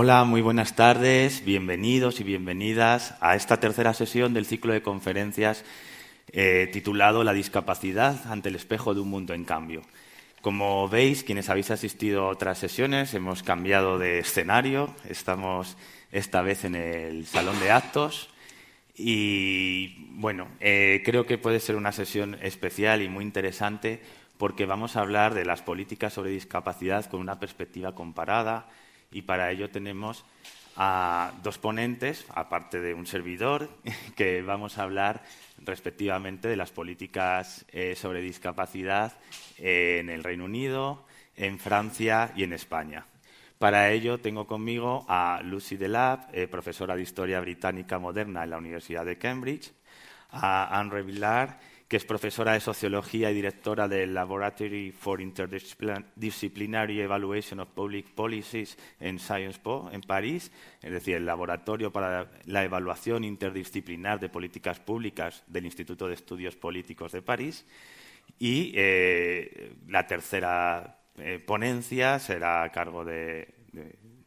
Hola, muy buenas tardes, bienvenidos y bienvenidas a esta tercera sesión del ciclo de conferencias titulado La discapacidad ante el espejo de un mundo en cambio. Como veis, quienes habéis asistido a otras sesiones, hemos cambiado de escenario, estamos esta vez en el salón de actos y, bueno, creo que puede ser una sesión especial y muy interesante porque vamos a hablar de las políticas sobre discapacidad con una perspectiva comparada. Y para ello tenemos a dos ponentes, aparte de un servidor, que vamos a hablar respectivamente de las políticas sobre discapacidad en el Reino Unido, en Francia y en España. Para ello tengo conmigo a Lucy Delap, profesora de Historia Británica Moderna en la Universidad de Cambridge, a Anne Villar, que es profesora de Sociología y directora del Laboratory for Interdisciplinary Evaluation of Public Policies en Sciences Po, en París, es decir, el Laboratorio para la Evaluación Interdisciplinar de Políticas Públicas del Instituto de Estudios Políticos de París. Y la tercera ponencia será a cargo de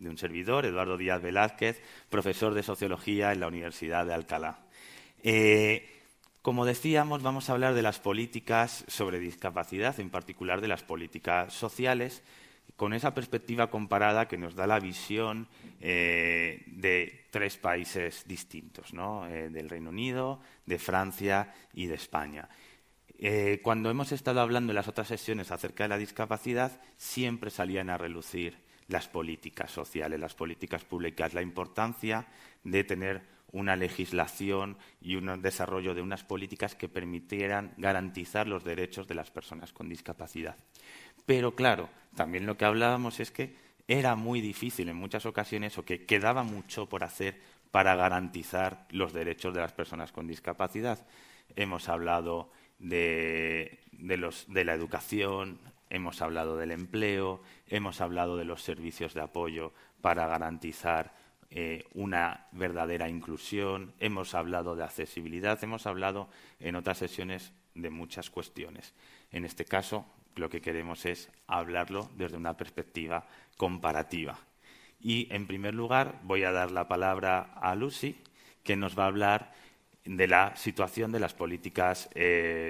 un servidor, Eduardo Díaz Velázquez, profesor de Sociología en la Universidad de Alcalá. Como decíamos, vamos a hablar de las políticas sobre discapacidad, en particular de las políticas sociales, con esa perspectiva comparada que nos da la visión de tres países distintos, ¿no? Del Reino Unido, de Francia y de España. Cuando hemos estado hablando en las otras sesiones acerca de la discapacidad, siempre salían a relucir las políticas sociales, las políticas públicas, la importancia de tener una legislación y un desarrollo de unas políticas que permitieran garantizar los derechos de las personas con discapacidad. Pero, claro, también lo que hablábamos es que era muy difícil en muchas ocasiones o que quedaba mucho por hacer para garantizar los derechos de las personas con discapacidad. Hemos hablado de la educación, hemos hablado del empleo, hemos hablado de los servicios de apoyo para garantizar una verdadera inclusión, hemos hablado de accesibilidad, hemos hablado en otras sesiones de muchas cuestiones. En este caso, lo que queremos es hablarlo desde una perspectiva comparativa. Y, en primer lugar, voy a dar la palabra a Lucy, que nos va a hablar de la situación de las políticas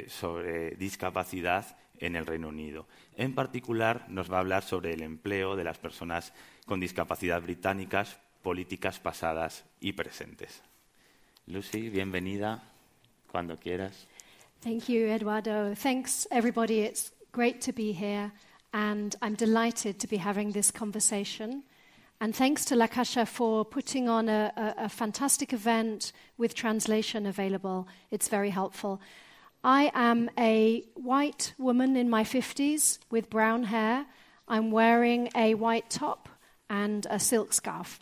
sobre discapacidad en el Reino Unido. En particular, nos va a hablar sobre el empleo de las personas con discapacidad británicas, políticas pasadas y presentes. Lucy, bienvenida, cuando quieras. Thank you, Eduardo. Thanks, everybody. It's great to be here, and I'm delighted to be having this conversation. And thanks to La Caixa for putting on a fantastic event with translation available. It's very helpful. I am a white woman in my 50s with brown hair. I'm wearing a white top and a silk scarf.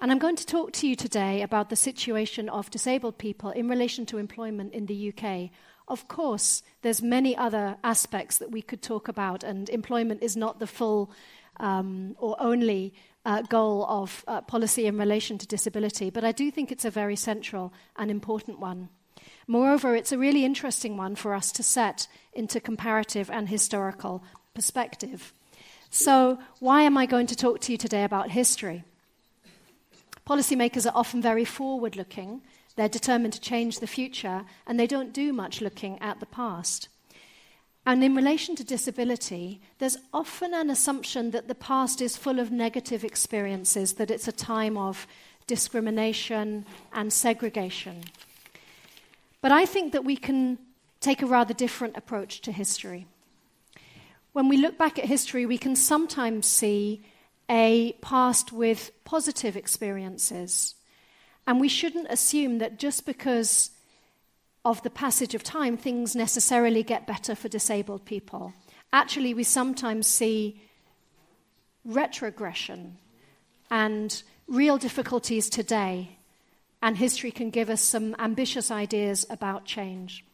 And I'm going to talk to you today about the situation of disabled people in relation to employment in the UK. Of course, there's many other aspects that we could talk about, and employment is not the full or only goal of policy in relation to disability, but I do think it's a very central and important one. Moreover, it's a really interesting one for us to set into comparative and historical perspective. So, why am I going to talk to you today about history? Policymakers are often very forward-looking. They're determined to change the future, and they don't do much looking at the past. And in relation to disability, there's often an assumption that the past is full of negative experiences, that it's a time of discrimination and segregation. But I think that we can take a rather different approach to history. When we look back at history, we can sometimes see a past with positive experiences. And we shouldn't assume that just because of the passage of time, things necessarily get better for disabled people. Actually, we sometimes see retrogression and real difficulties today, and history can give us some ambitious ideas about change.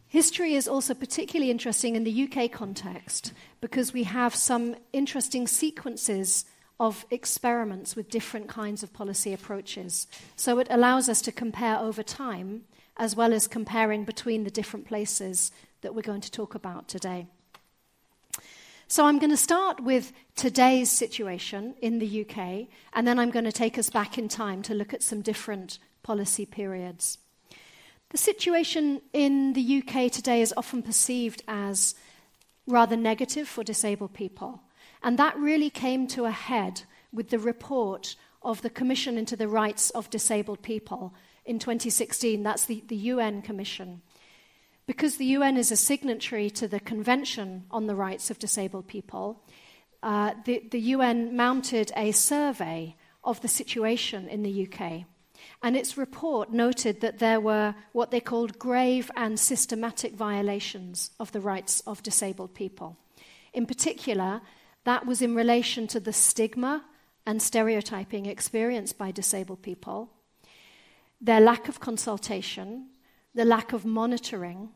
History is also particularly interesting in the UK context because we have some interesting sequences of experiments with different kinds of policy approaches. So it allows us to compare over time as well as comparing between the different places that we're going to talk about today. So I'm going to start with today's situation in the UK, and then I'm going to take us back in time to look at some different policy periods. The situation in the UK today is often perceived as rather negative for disabled people, and that really came to a head with the report of the Commission into the Rights of Disabled People in 2016. That's the UN Commission. Because the UN is a signatory to the Convention on the Rights of Disabled People, the UN mounted a survey of the situation in the UK. And its report noted that there were what they called grave and systematic violations of the rights of disabled people. In particular, that was in relation to the stigma and stereotyping experienced by disabled people, their lack of consultation, the lack of monitoring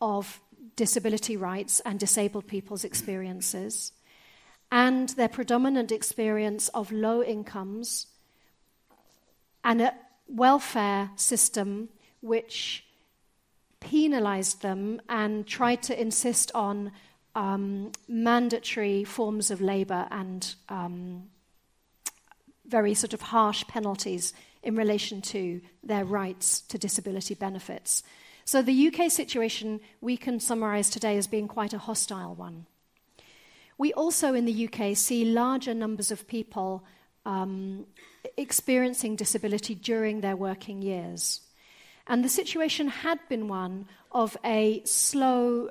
of disability rights and disabled people's experiences, and their predominant experience of low incomes and a welfare system which penalized them and tried to insist on mandatory forms of labor and very sort of harsh penalties in relation to their rights to disability benefits. So the UK situation we can summarize today as being quite a hostile one. We also in the UK see larger numbers of people experiencing disability during their working years. And the situation had been one of a slow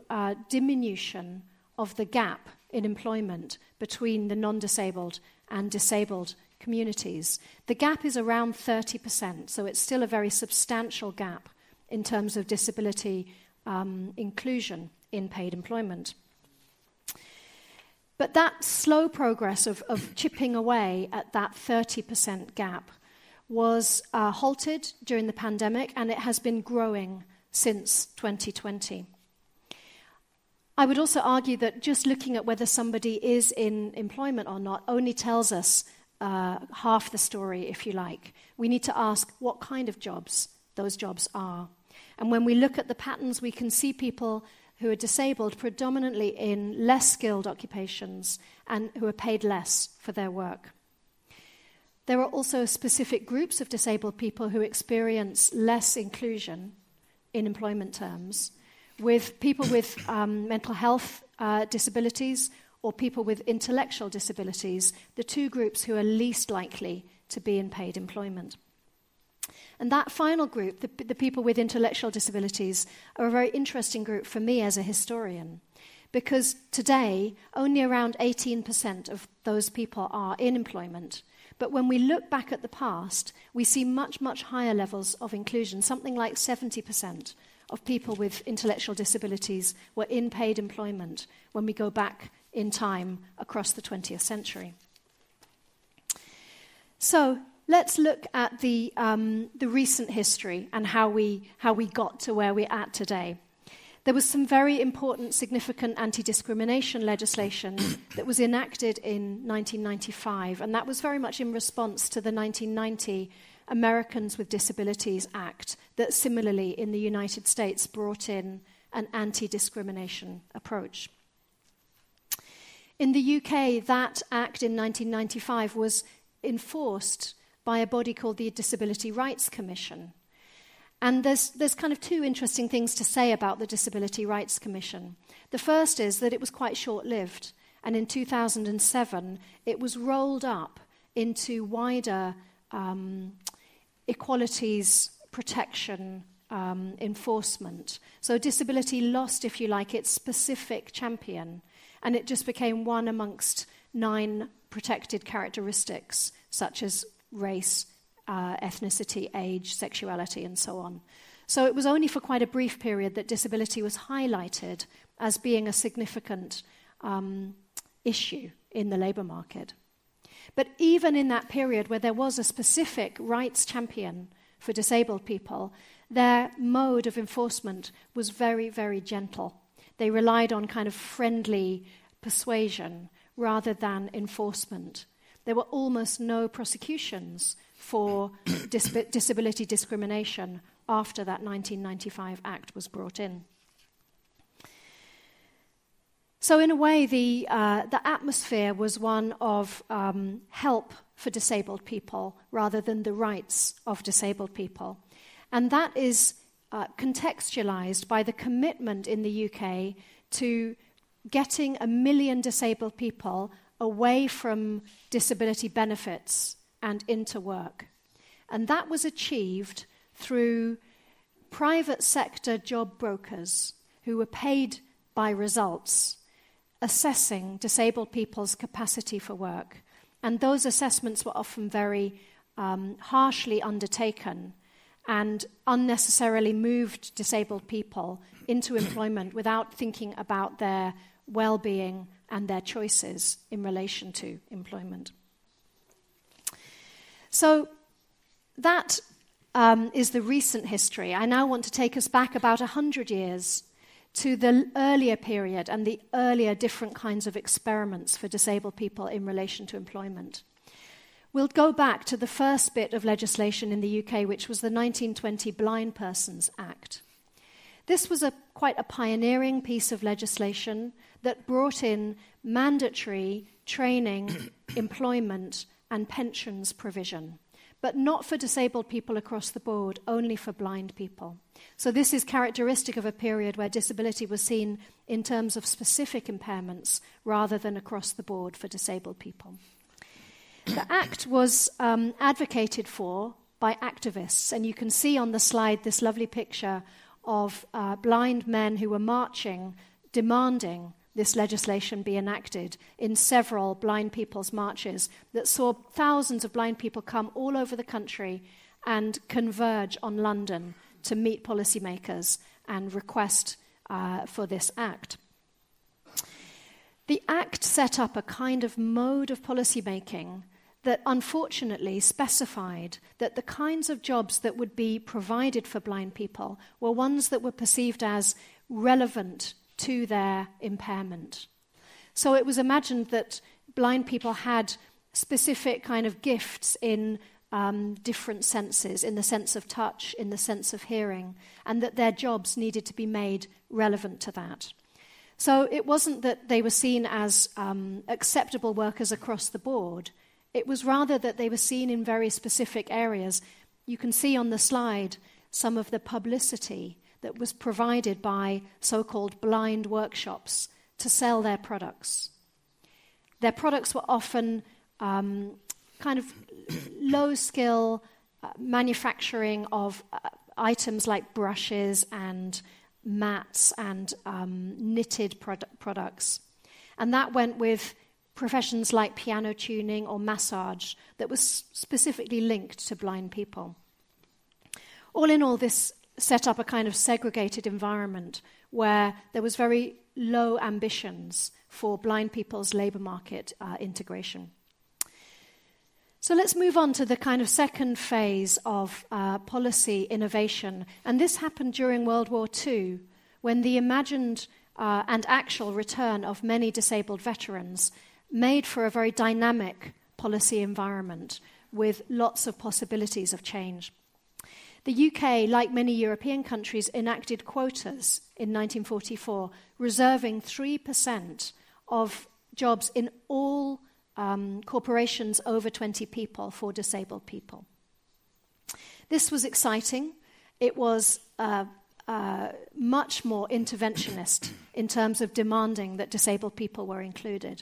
diminution of the gap in employment between the non-disabled and disabled communities. The gap is around 30%, so it's still a very substantial gap in terms of disability inclusion in paid employment. But that slow progress of chipping away at that 30% gap was halted during the pandemic, and it has been growing since 2020. I would also argue that just looking at whether somebody is in employment or not only tells us half the story, if you like. We need to ask what kind of jobs those jobs are. And when we look at the patterns, we can see people who are disabled predominantly in less skilled occupations and who are paid less for their work. There are also specific groups of disabled people who experience less inclusion in employment terms, with people with mental health disabilities or people with intellectual disabilities, the two groups who are least likely to be in paid employment. And that final group, the people with intellectual disabilities, are a very interesting group for me as a historian, because today only around 18% of those people are in employment. But when we look back at the past, we see much, much higher levels of inclusion. Something like 70% of people with intellectual disabilities were in paid employment when we go back in time across the 20th century. So let's look at the recent history and how we got to where we're at today. There was some very important, significant anti-discrimination legislation that was enacted in 1995, and that was very much in response to the 1990 Americans with Disabilities Act that similarly in the United States brought in an anti-discrimination approach. In the UK, that act in 1995 was enforced by a body called the Disability Rights Commission. And there's kind of two interesting things to say about the Disability Rights Commission. The first is that it was quite short-lived, and in 2007 it was rolled up into wider equalities protection enforcement. So disability lost, if you like, its specific champion, and it just became one amongst 9 protected characteristics, such as race, ethnicity, age, sexuality, and so on. So it was only for quite a brief period that disability was highlighted as being a significant issue in the labour market. But even in that period where there was a specific rights champion for disabled people, their mode of enforcement was very, very gentle. They relied on kind of friendly persuasion rather than enforcement. There were almost no prosecutions for disability discrimination after that 1995 Act was brought in. So in a way, the atmosphere was one of help for disabled people rather than the rights of disabled people. And that is contextualized by the commitment in the UK to getting 1 million disabled people away from disability benefits and into work. And that was achieved through private sector job brokers who were paid by results, assessing disabled people's capacity for work. And those assessments were often very harshly undertaken and unnecessarily moved disabled people into employment without thinking about their well-being and their choices in relation to employment. So that is the recent history. I now want to take us back about 100 years to the earlier period and the earlier different kinds of experiments for disabled people in relation to employment. We'll go back to the first bit of legislation in the UK, which was the 1920 Blind Persons Act. This was quite a pioneering piece of legislation that brought in mandatory training, employment, and pensions provision, but not for disabled people across the board, only for blind people. So this is characteristic of a period where disability was seen in terms of specific impairments rather than across the board for disabled people. The Act was advocated for by activists, and you can see on the slide this lovely picture of blind men who were marching, demanding this legislation be enacted in several blind people's marches that saw thousands of blind people come all over the country and converge on London to meet policymakers and request for this Act. The Act set up a kind of mode of policymaking that unfortunately specified that the kinds of jobs that would be provided for blind people were ones that were perceived as relevant to their impairment. So it was imagined that blind people had specific kind of gifts in different senses, in the sense of touch, in the sense of hearing, and that their jobs needed to be made relevant to that. So it wasn't that they were seen as acceptable workers across the board. It was rather that they were seen in very specific areas. You can see on the slide some of the publicity that was provided by so-called blind workshops to sell their products. Their products were often kind of low-skill manufacturing of items like brushes and mats and knitted products. And that went with professions like piano tuning or massage that was specifically linked to blind people. All in all, this set up a kind of segregated environment where there was very low ambitions for blind people's labour market integration. So let's move on to the kind of second phase of policy innovation. And this happened during World War II, when the imagined and actual return of many disabled veterans made for a very dynamic policy environment with lots of possibilities of change. The UK, like many European countries, enacted quotas in 1944, reserving 3% of jobs in all corporations over 20 people for disabled people. This was exciting. It was much more interventionist in terms of demanding that disabled people were included.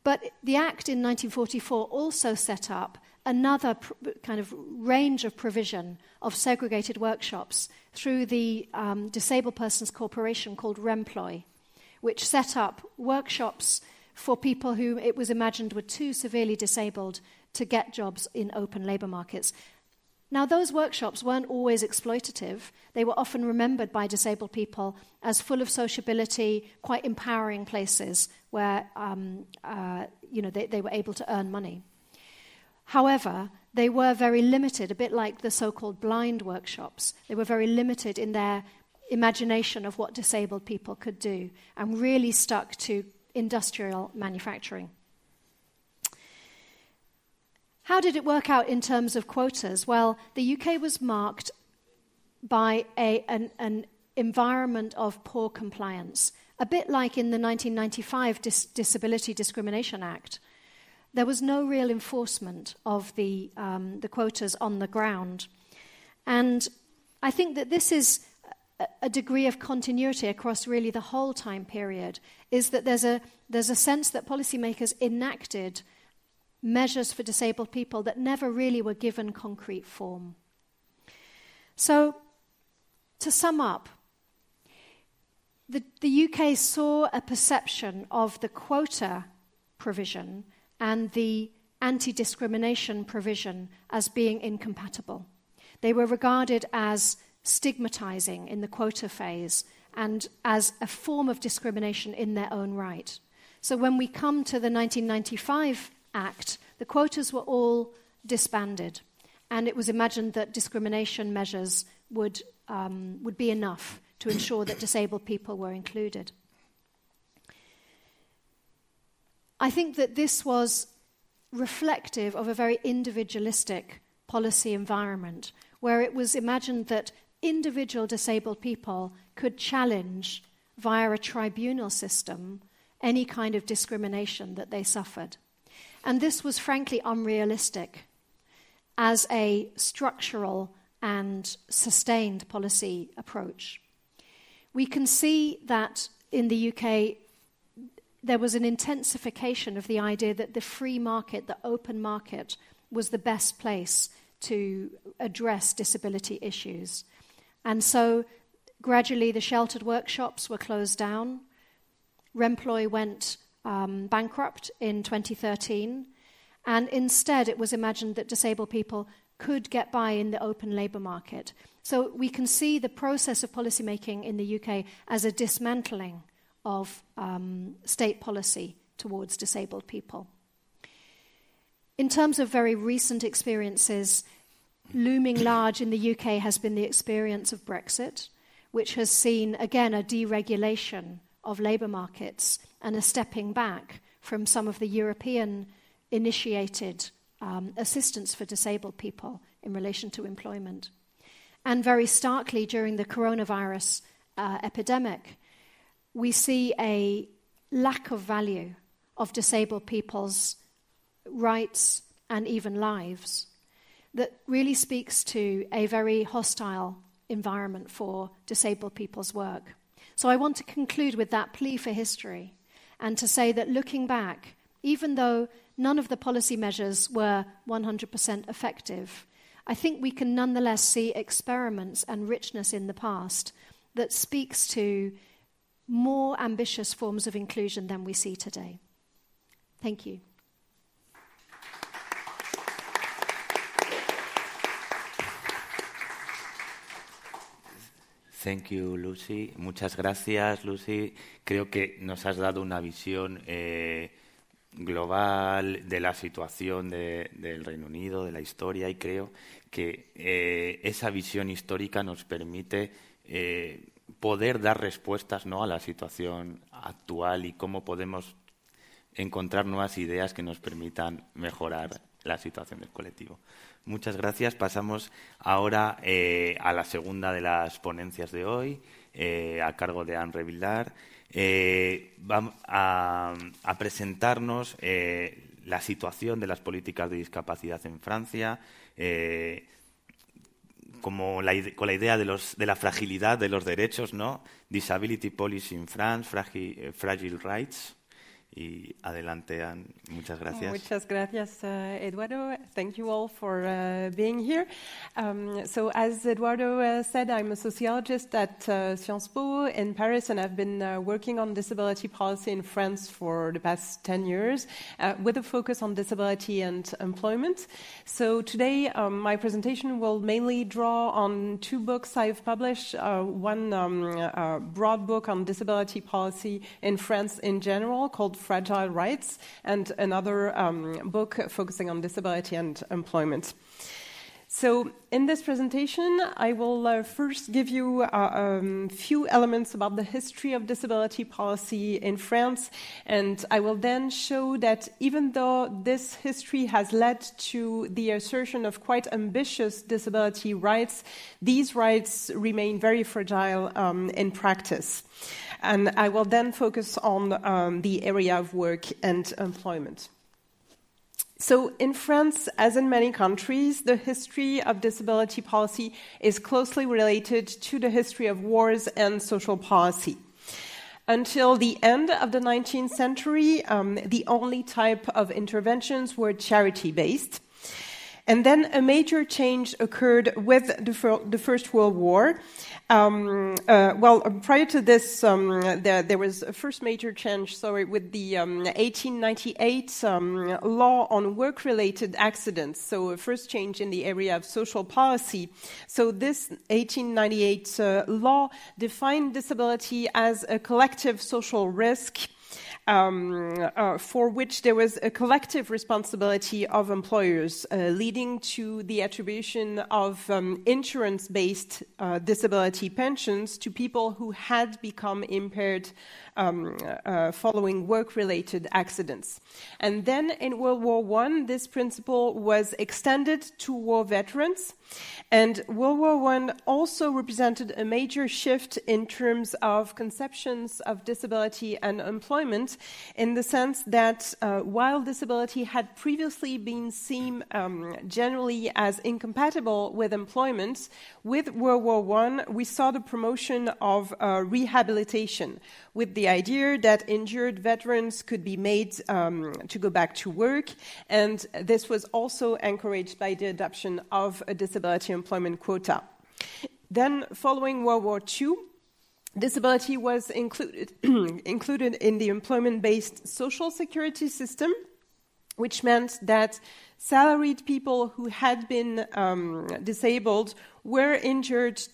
But the Act in 1944 also set up another kind of range of provision of segregated workshops through the Disabled Persons Corporation called Remploy, which set up workshops for people who it was imagined were too severely disabled to get jobs in open labour markets. Now, those workshops weren't always exploitative. They were often remembered by disabled people as full of sociability, quite empowering places where they were able to earn money. However, they were very limited, a bit like the so-called blind workshops. They were very limited in their imagination of what disabled people could do and really stuck to industrial manufacturing. How did it work out in terms of quotas? Well, the UK was marked by an environment of poor compliance a bit like in the 1995 Disability Discrimination Act, there was no real enforcement of the quotas on the ground. And I think that this is a degree of continuity across really the whole time period, is that there's a sense that policymakers enacted measures for disabled people that never really were given concrete form. So, to sum up, the UK saw a perception of the quota provision and the anti-discrimination provision as being incompatible. They were regarded as stigmatizing in the quota phase and as a form of discrimination in their own right. So when we come to the 1995 Act, the quotas were all disbanded, and it was imagined that discrimination measures would be enough to ensure that disabled people were included. I think that this was reflective of a very individualistic policy environment, where it was imagined that individual disabled people could challenge via a tribunal system any kind of discrimination that they suffered. And this was frankly unrealistic as a structural and sustained policy approach. We can see that in the UK there was an intensification of the idea that the free market, the open market, was the best place to address disability issues. And so gradually the sheltered workshops were closed down. Remploy went bankrupt in 2013, and instead it was imagined that disabled people could get by in the open labour market. So we can see the process of policymaking in the UK as a dismantling of state policy towards disabled people. In terms of very recent experiences, looming large in the UK has been the experience of Brexit, which has seen, again, a deregulation of labour markets and a stepping back from some of the European-initiated assistance for disabled people in relation to employment. And very starkly, during the coronavirus epidemic, we see a lack of value of disabled people's rights and even lives that really speaks to a very hostile environment for disabled people's work. So I want to conclude with that plea for history and to say that looking back, even though none of the policy measures were 100% effective, I think we can nonetheless see experiments and richness in the past that speaks to more ambitious forms of inclusion than we see today. Thank you. Thank you, Lucy. Muchas gracias, Lucy. Creo que nos has dado una visión global de la situación del Reino Unido, de la historia, y creo que esa visión histórica nos permite poder dar respuestas, ¿no?, a la situación actual y cómo podemos encontrar nuevas ideas que nos permitan mejorar la situación del colectivo. Muchas gracias. Pasamos ahora a la segunda de las ponencias de hoy, a cargo de Anne Revillard. Vamos a presentarnos la situación de las políticas de discapacidad en Francia, con la idea de la fragilidad de los derechos, ¿no? Disability Policy in France, Fragile Rights. Y adelante, Anne. Muchas gracias. Muchas gracias, Eduardo. Thank you all for being here. So as Eduardo said, I'm a sociologist at Sciences Po in Paris, and I've been working on disability policy in France for the past 10 years with a focus on disability and employment. So today, my presentation will mainly draw on two books I've published, one broad book on disability policy in France in general called Fragile Rights, and another book focusing on disability and employment. So in this presentation, I will first give you a few elements about the history of disability policy in France, and I will then show that even though this history has led to the assertion of quite ambitious disability rights, these rights remain very fragile in practice. And I will then focus on the area of work and employment. So in France, as in many countries, the history of disability policy is closely related to the history of wars and social policy. Until the end of the 19th century, the only type of interventions were charity-based. And then a major change occurred with the First World War. Prior to this, there was a first major change, with the 1898 law on work-related accidents. So a first change in the area of social policy. So this 1898 law defined disability as a collective social risk for which there was a collective responsibility of employers, leading to the attribution of insurance-based disability pensions to people who had become impaired following work-related accidents. And then in World War I, this principle was extended to war veterans. And World War I also represented a major shift in terms of conceptions of disability and employment, in the sense that while disability had previously been seen generally as incompatible with employment, with World War I, we saw the promotion of rehabilitation, with the idea that injured veterans could be made to go back to work, and this was also encouraged by the adoption of a disability employment quota. Then, following World War II, disability was included in the employment-based social security system, which meant that salaried people who had been disabled were entitled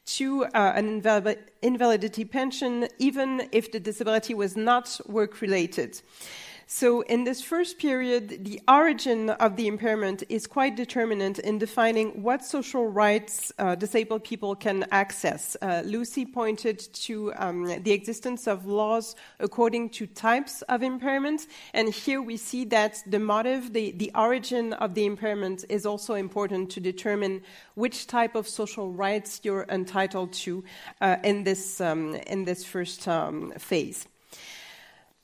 to an invalidity pension, even if the disability was not work-related. So in this first period, the origin of the impairment is quite determinant in defining what social rights disabled people can access. Lucy pointed to the existence of laws according to types of impairment, and here we see that the motive, the origin of the impairment is also important to determine which type of social rights you're entitled to in this first phase.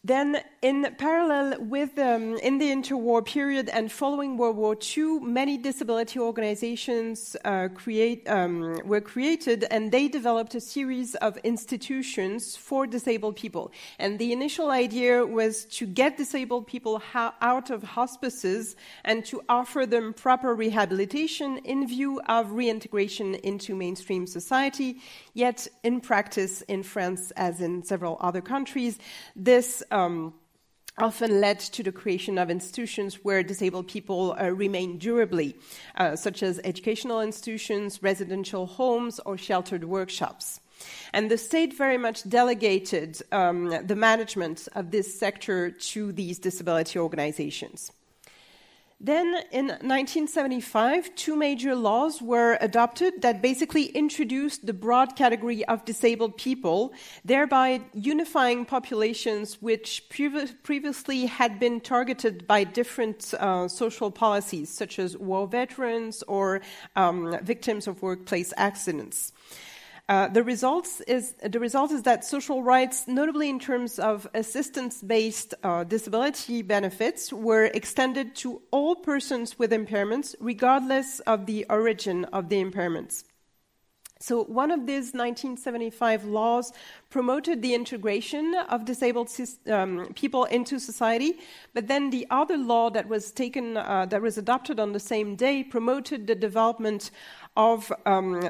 Then, in parallel with in the interwar period and following World War II, many disability organizations were created, and they developed a series of institutions for disabled people. And the initial idea was to get disabled people out of hospices and to offer them proper rehabilitation in view of reintegration into mainstream society. Yet, in practice, in France, as in several other countries, this often led to the creation of institutions where disabled people remain durably, such as educational institutions, residential homes, or sheltered workshops. And the state very much delegated the management of this sector to these disability organizations. Then, in 1975, two major laws were adopted that basically introduced the broad category of disabled people, thereby unifying populations which previously had been targeted by different social policies, such as war veterans or victims of workplace accidents. The result is that social rights, notably in terms of assistance-based disability benefits, were extended to all persons with impairments, regardless of the origin of the impairments. So one of these 1975 laws promoted the integration of disabled people into society, but then the other law that was adopted on the same day promoted the development of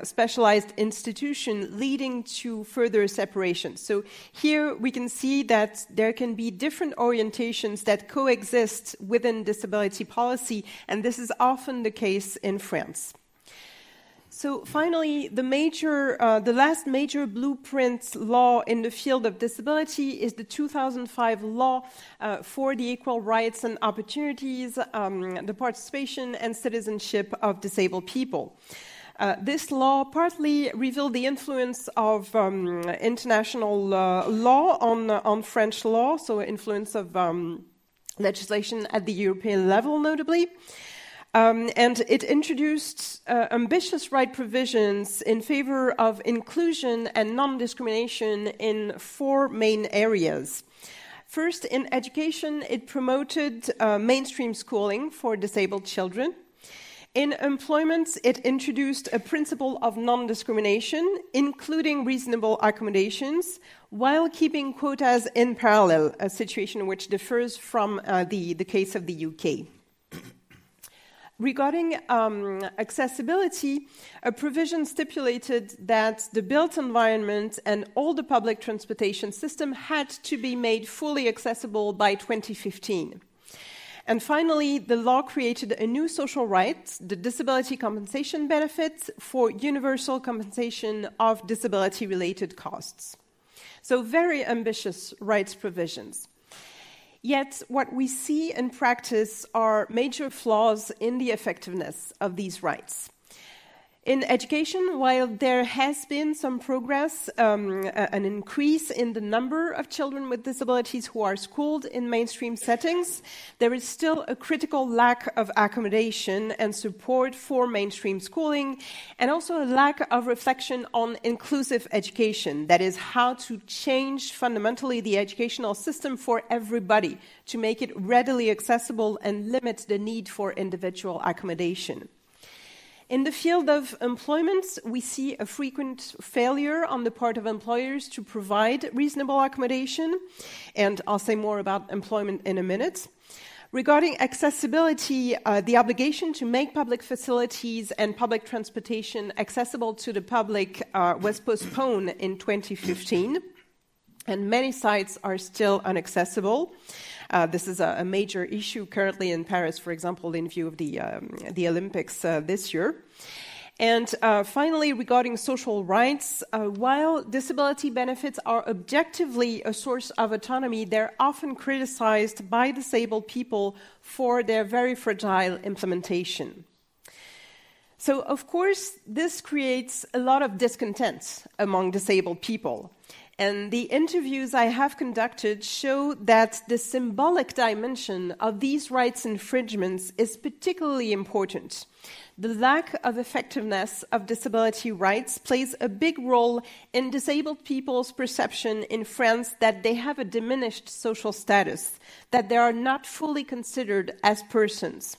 specialized institutions, leading to further separation. So here we can see that there can be different orientations that coexist within disability policy, and this is often the case in France. So finally, the last major blueprint law in the field of disability is the 2005 law for the equal rights and opportunities, the participation and citizenship of disabled people. This law partly revealed the influence of international law on French law, so influence of legislation at the European level, notably. And it introduced ambitious right provisions in favor of inclusion and non-discrimination in 4 main areas. First, in education, it promoted mainstream schooling for disabled children. In employment, it introduced a principle of non-discrimination, including reasonable accommodations, while keeping quotas in parallel, a situation which differs from the case of the UK. Regarding accessibility, a provision stipulated that the built environment and all the public transportation system had to be made fully accessible by 2015. And finally, the law created a new social right, the disability compensation benefit, for universal compensation of disability-related costs. So very ambitious rights provisions. Yet, what we see in practice are major flaws in the effectiveness of these rights. In education, while there has been some progress, an increase in the number of children with disabilities who are schooled in mainstream settings, there is still a critical lack of accommodation and support for mainstream schooling, and also a lack of reflection on inclusive education, that is, how to change fundamentally the educational system for everybody to make it readily accessible and limit the need for individual accommodation. In the field of employment, we see a frequent failure on the part of employers to provide reasonable accommodation, and I'll say more about employment in a minute. Regarding accessibility, the obligation to make public facilities and public transportation accessible to the public was postponed in 2015, and many sites are still inaccessible. This is a major issue currently in Paris, for example, in view of the Olympics this year. And finally, regarding social rights, while disability benefits are objectively a source of autonomy, they're often criticized by disabled people for their very fragile implementation. So, of course, this creates a lot of discontent among disabled people. And the interviews I have conducted show that the symbolic dimension of these rights infringements is particularly important. The lack of effectiveness of disability rights plays a big role in disabled people's perception in France that they have a diminished social status, that they are not fully considered as persons.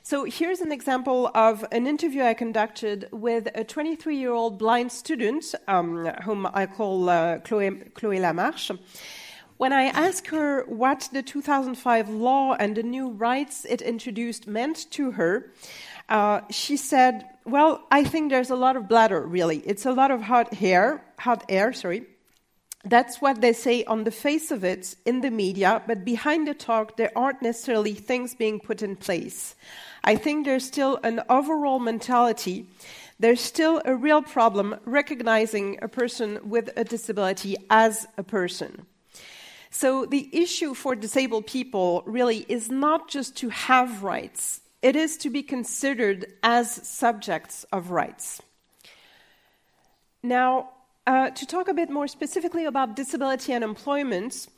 So here's an example of an interview I conducted with a 23-year-old blind student, whom I call Chloé Lamarche. When I asked her what the 2005 law and the new rights it introduced meant to her, she said, well, I think there's a lot of bladder, really. It's a lot of hot air. That's what they say on the face of it in the media, but behind the talk, there aren't necessarily things being put in place. I think there's still an overall mentality. There's still a real problem recognizing a person with a disability as a person. So the issue for disabled people really is not just to have rights. It is to be considered as subjects of rights. Now, to talk a bit more specifically about disability and employment,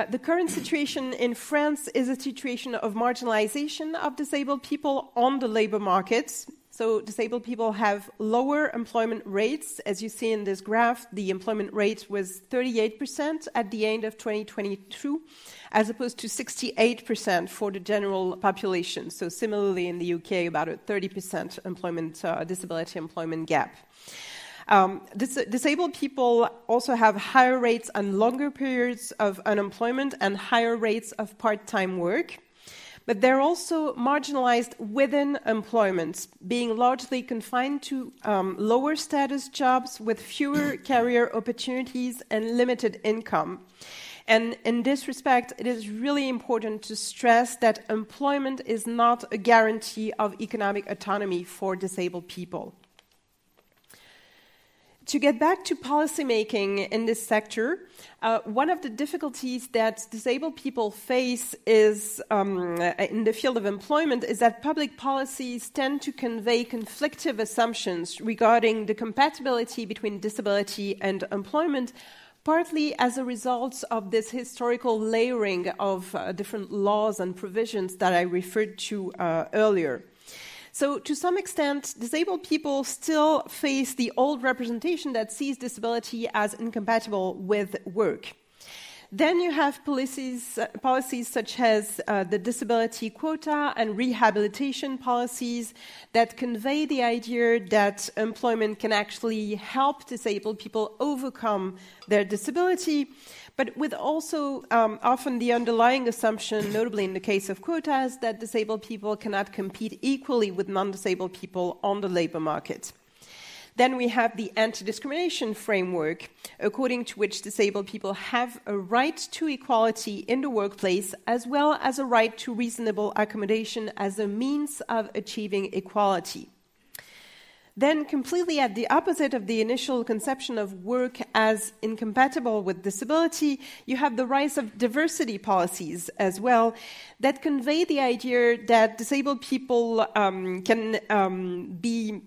the current situation in France is a situation of marginalization of disabled people on the labor market. So disabled people have lower employment rates. As you see in this graph, the employment rate was 38% at the end of 2022, as opposed to 68% for the general population. So similarly in the UK, about a 30% disability employment gap. Disabled people also have higher rates and longer periods of unemployment and higher rates of part-time work. But they're also marginalized within employment, being largely confined to lower status jobs with fewer career opportunities and limited income. And in this respect, it is really important to stress that employment is not a guarantee of economic autonomy for disabled people. To get back to policymaking in this sector, one of the difficulties that disabled people face is in the field of employment is that public policies tend to convey conflicting assumptions regarding the compatibility between disability and employment, partly as a result of this historical layering of different laws and provisions that I referred to earlier. So to some extent, disabled people still face the old representation that sees disability as incompatible with work. Then you have policies such as the disability quota and rehabilitation policies that convey the idea that employment can actually help disabled people overcome their disability, but with also often the underlying assumption, notably in the case of quotas, that disabled people cannot compete equally with non-disabled people on the labor market. Then we have the anti-discrimination framework, according to which disabled people have a right to equality in the workplace, as well as a right to reasonable accommodation as a means of achieving equality. Then, completely at the opposite of the initial conception of work as incompatible with disability, you have the rise of diversity policies as well that convey the idea that disabled people can be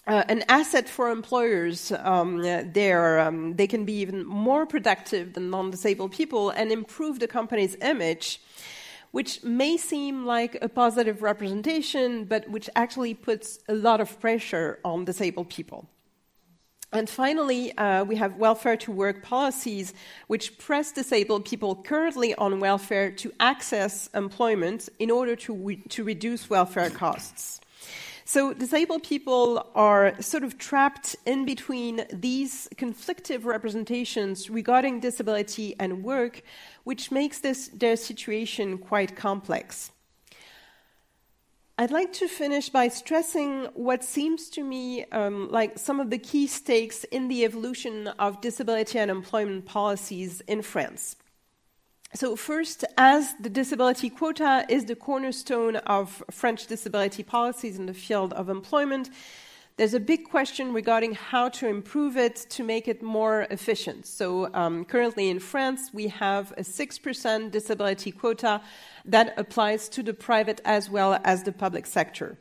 an asset for employers. They can be even more productive than non-disabled people and improve the company's image, which may seem like a positive representation, but which actually puts a lot of pressure on disabled people. And finally, we have welfare-to-work policies, which press disabled people currently on welfare to access employment in order to reduce welfare costs. So disabled people are sort of trapped in between these conflictive representations regarding disability and work, which makes their situation quite complex. I'd like to finish by stressing what seems to me like some of the key stakes in the evolution of disability and employment policies in France. So first, as the disability quota is the cornerstone of French disability policies in the field of employment, there's a big question regarding how to improve it to make it more efficient. So currently in France, we have a 6% disability quota that applies to the private as well as the public sector.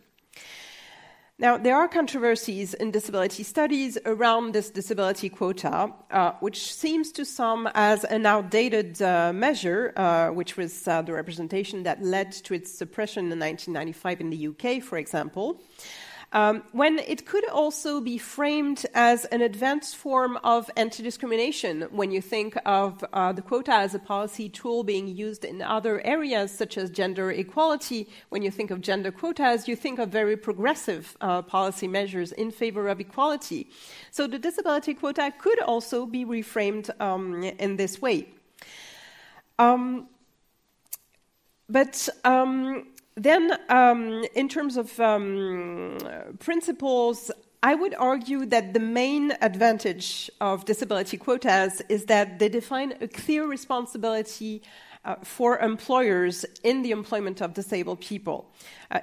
Now, there are controversies in disability studies around this disability quota, which seems to some as an outdated measure, which was the representation that led to its suppression in 1995 in the UK, for example. When it could also be framed as an advanced form of anti-discrimination when you think of the quota as a policy tool being used in other areas such as gender equality. When you think of gender quotas, you think of very progressive policy measures in favor of equality. So the disability quota could also be reframed in this way. Then, in terms of principles, I would argue that the main advantage of disability quotas is that they define a clear responsibility for employers in the employment of disabled people.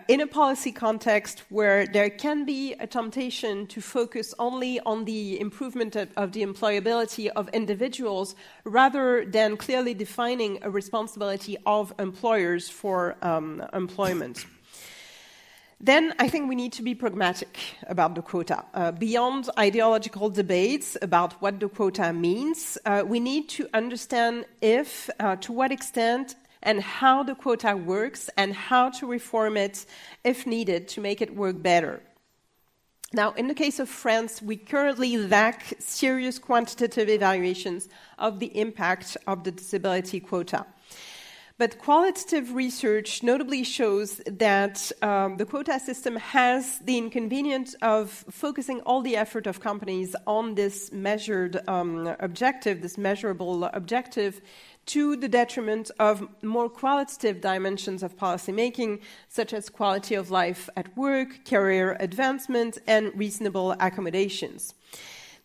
In a policy context where there can be a temptation to focus only on the improvement of the employability of individuals rather than clearly defining a responsibility of employers for employment. Then I think we need to be pragmatic about the quota. Beyond ideological debates about what the quota means, we need to understand to what extent and how the quota works and how to reform it if needed to make it work better. Now, in the case of France, we currently lack serious quantitative evaluations of the impact of the disability quota. But qualitative research notably shows that the quota system has the inconvenience of focusing all the effort of companies on this measured objective, this measurable objective, to the detriment of more qualitative dimensions of policymaking, such as quality of life at work, career advancement, and reasonable accommodations.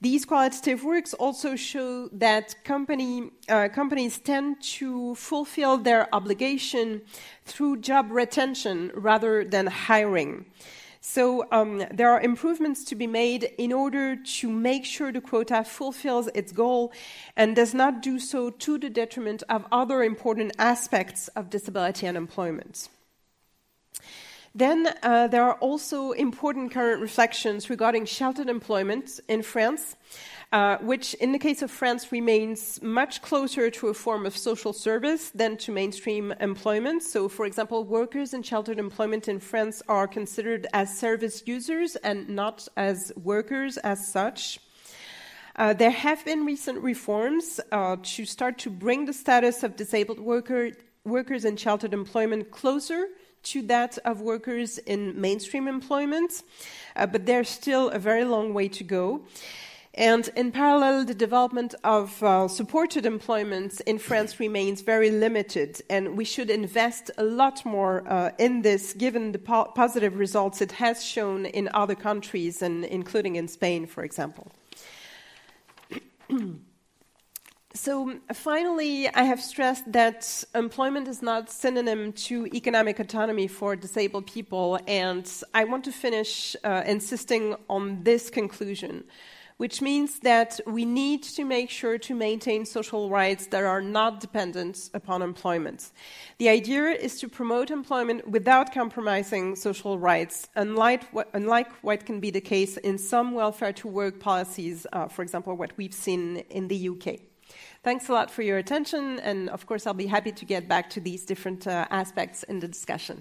These qualitative works also show that companies tend to fulfill their obligation through job retention rather than hiring. So there are improvements to be made in order to make sure the quota fulfills its goal and does not do so to the detriment of other important aspects of disability and employment. Then there are also important current reflections regarding sheltered employment in France. which in the case of France remains much closer to a form of social service than to mainstream employment. So, for example, workers in sheltered employment in France are considered as service users and not as workers as such. There have been recent reforms to start to bring the status of disabled workers in sheltered employment closer to that of workers in mainstream employment, but there's still a very long way to go. And in parallel, the development of supported employment in France remains very limited, and we should invest a lot more in this, given the positive results it has shown in other countries, and including in Spain, for example. So finally, I have stressed that employment is not synonym to economic autonomy for disabled people, and I want to finish insisting on this conclusion, which means that we need to make sure to maintain social rights that are not dependent upon employment. The idea is to promote employment without compromising social rights, unlike what can be the case in some welfare-to-work policies, for example, what we've seen in the UK. Thanks a lot for your attention, and of course I'll be happy to get back to these different aspects in the discussion.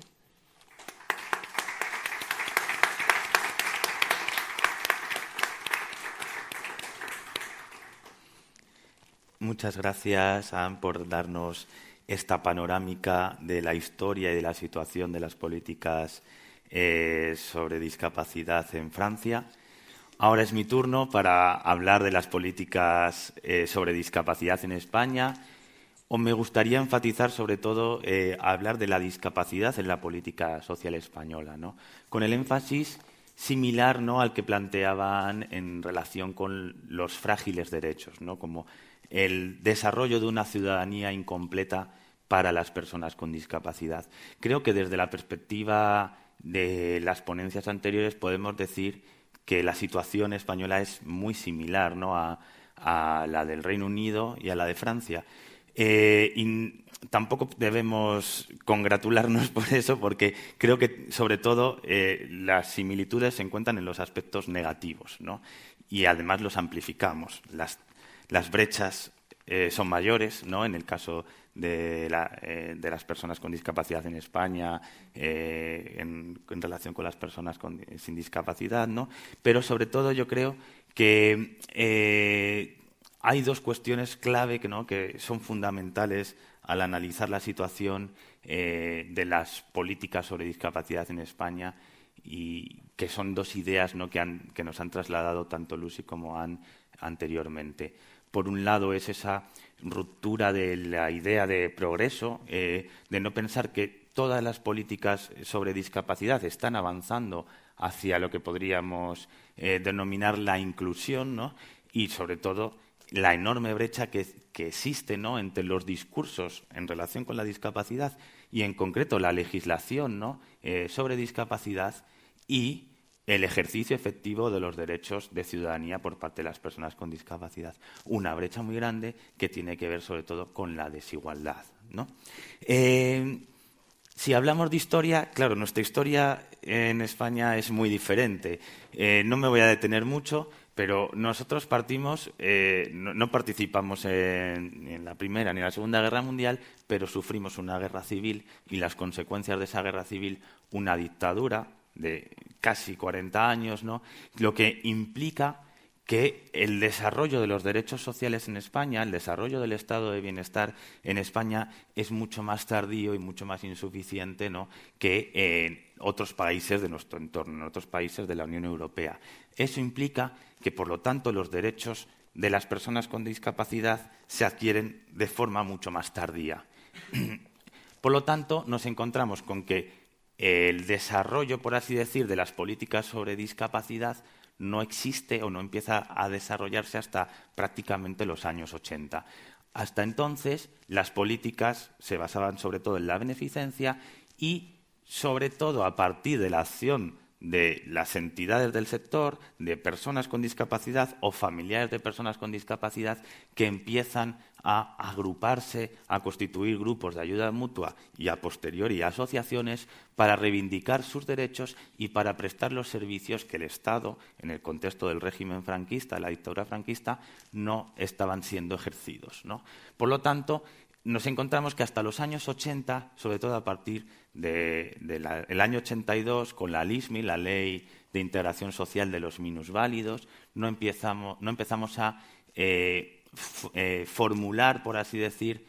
Muchas gracias, Anne, por darnos esta panorámica de la historia y de la situación de las políticas sobre discapacidad en Francia. Ahora es mi turno para hablar de las políticas sobre discapacidad en España. O me gustaría enfatizar sobre todo hablar de la discapacidad en la política social española, ¿no? Con el énfasis similar, ¿no?, al que planteaban en relación con los frágiles derechos, ¿no?, como el desarrollo de una ciudadanía incompleta para las personas con discapacidad. Creo que desde la perspectiva de las ponencias anteriores podemos decir que la situación española es muy similar, ¿no?, a la del Reino Unido y a la de Francia. Y tampoco debemos congratularnos por eso, porque creo que, sobre todo, las similitudes se encuentran en los aspectos negativos, ¿no? Y además los amplificamos. Las brechas son mayores, ¿no?, en el caso de las personas con discapacidad en España en relación con las personas sin discapacidad, ¿no? Pero sobre todo yo creo que hay dos cuestiones clave que son fundamentales al analizar la situación de las políticas sobre discapacidad en España, y que son dos ideas, ¿no?, que nos han trasladado tanto Lucy como Anne anteriormente. Por un lado es esa ruptura de la idea de progreso, de no pensar que todas las políticas sobre discapacidad están avanzando hacia lo que podríamos denominar la inclusión, ¿no?, y sobre todo la enorme brecha que existe, ¿no?, entre los discursos en relación con la discapacidad y en concreto la legislación, ¿no?, sobre discapacidad y el ejercicio efectivo de los derechos de ciudadanía por parte de las personas con discapacidad. Una brecha muy grande que tiene que ver sobre todo con la desigualdad, ¿no? Si hablamos de historia, claro, nuestra historia en España es muy diferente. No me voy a detener mucho, pero nosotros partimos, no participamos en la Primera ni en la Segunda Guerra Mundial, pero sufrimos una guerra civil y las consecuencias de esa guerra civil, una dictadura de casi 40 años, ¿no?, lo que implica que el desarrollo de los derechos sociales en España, el desarrollo del estado de bienestar en España es mucho más tardío y mucho más insuficiente, ¿no?, que en otros países de nuestro entorno, en otros países de la Unión Europea. Eso implica que, por lo tanto, los derechos de las personas con discapacidad se adquieren de forma mucho más tardía. Por lo tanto, nos encontramos con que el desarrollo, por así decir, de las políticas sobre discapacidad no existe o no empieza a desarrollarse hasta prácticamente los años 80. Hasta entonces, las políticas se basaban sobre todo en la beneficencia y, sobre todo, a partir de la acción de las entidades del sector, de personas con discapacidad o familiares de personas con discapacidad que empiezan a agruparse, a constituir grupos de ayuda mutua y a posteriori asociaciones para reivindicar sus derechos y para prestar los servicios que el Estado, en el contexto del régimen franquista, de la dictadura franquista, no estaban siendo ejercidos, ¿no? Por lo tanto, nos encontramos que hasta los años 80, sobre todo a partir del año 82, con la LISMI, la Ley de Integración Social de los Minusválidos, no empezamos a formular, por así decir,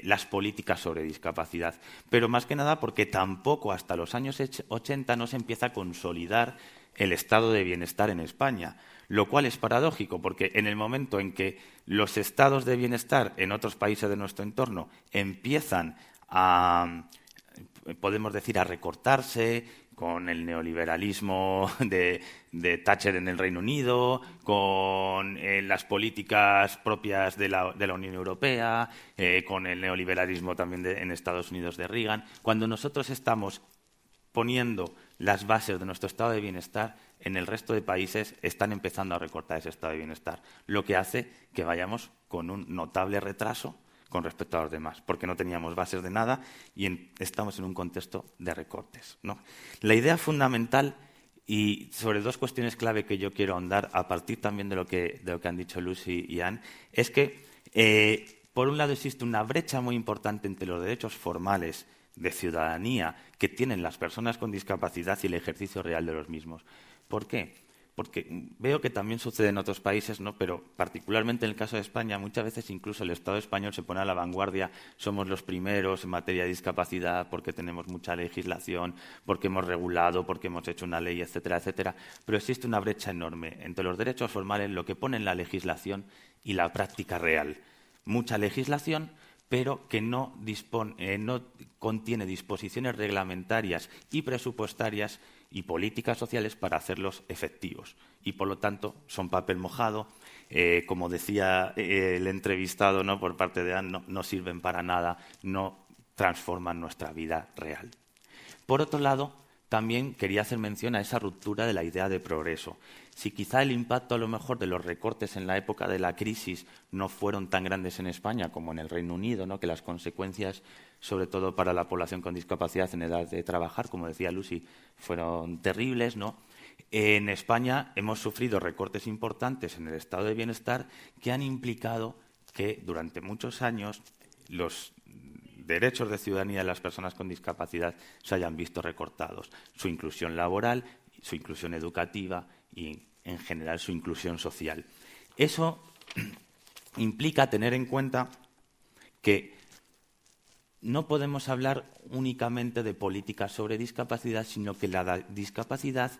las políticas sobre discapacidad. Pero más que nada porque tampoco hasta los años 80 no se empieza a consolidar el estado de bienestar en España, lo cual es paradójico porque en el momento en que los estados de bienestar en otros países de nuestro entorno empiezan a, podemos decir, a recortarse con el neoliberalismo de Thatcher en el Reino Unido, con las políticas propias de la Unión Europea, con el neoliberalismo también en Estados Unidos de Reagan, cuando nosotros estamos poniendo las bases de nuestro estado de bienestar, en el resto de países están empezando a recortar ese estado de bienestar, lo que hace que vayamos con un notable retraso con respecto a los demás, porque no teníamos bases de nada y estamos en un contexto de recortes, ¿no? La idea fundamental, y sobre dos cuestiones clave que yo quiero ahondar a partir también de lo que han dicho Lucy y Anne, es que, por un lado, existe una brecha muy importante entre los derechos formales de ciudadanía que tienen las personas con discapacidad y el ejercicio real de los mismos. ¿Por qué? Porque veo que también sucede en otros países, ¿no? Pero particularmente en el caso de España, muchas veces incluso el Estado español se pone a la vanguardia, somos los primeros en materia de discapacidad porque tenemos mucha legislación, porque hemos regulado, porque hemos hecho una ley, etcétera, etcétera. Pero existe una brecha enorme entre los derechos formales, lo que pone en la legislación y la práctica real. Mucha legislación, pero que no contiene disposiciones reglamentarias y presupuestarias y políticas sociales para hacerlos efectivos. Y, por lo tanto, son papel mojado. Como decía el entrevistado, ¿no?, por parte de Anne, no sirven para nada, no transforman nuestra vida real. Por otro lado, también quería hacer mención a esa ruptura de la idea de progreso. Si quizá el impacto a lo mejor de los recortes en la época de la crisis no fueron tan grandes en España como en el Reino Unido, ¿no?, que las consecuencias, sobre todo para la población con discapacidad en edad de trabajar, como decía Lucy, fueron terribles, ¿no? En España hemos sufrido recortes importantes en el estado de bienestar que han implicado que durante muchos años los derechos de ciudadanía de las personas con discapacidad se hayan visto recortados. Su inclusión laboral, su inclusión educativa y, en general, su inclusión social. Eso implica tener en cuenta que no podemos hablar únicamente de políticas sobre discapacidad, sino que la discapacidad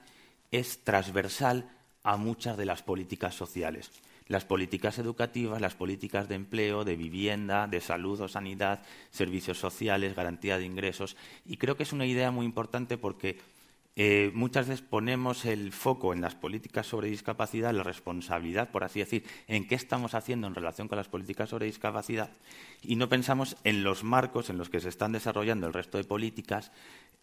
es transversal a muchas de las políticas sociales. Las políticas educativas, las políticas de empleo, de vivienda, de salud o sanidad, servicios sociales, garantía de ingresos. Y creo que es una idea muy importante porque muchas veces ponemos el foco en las políticas sobre discapacidad, la responsabilidad, por así decir, en qué estamos haciendo en relación con las políticas sobre discapacidad y no pensamos en los marcos en los que se están desarrollando el resto de políticas,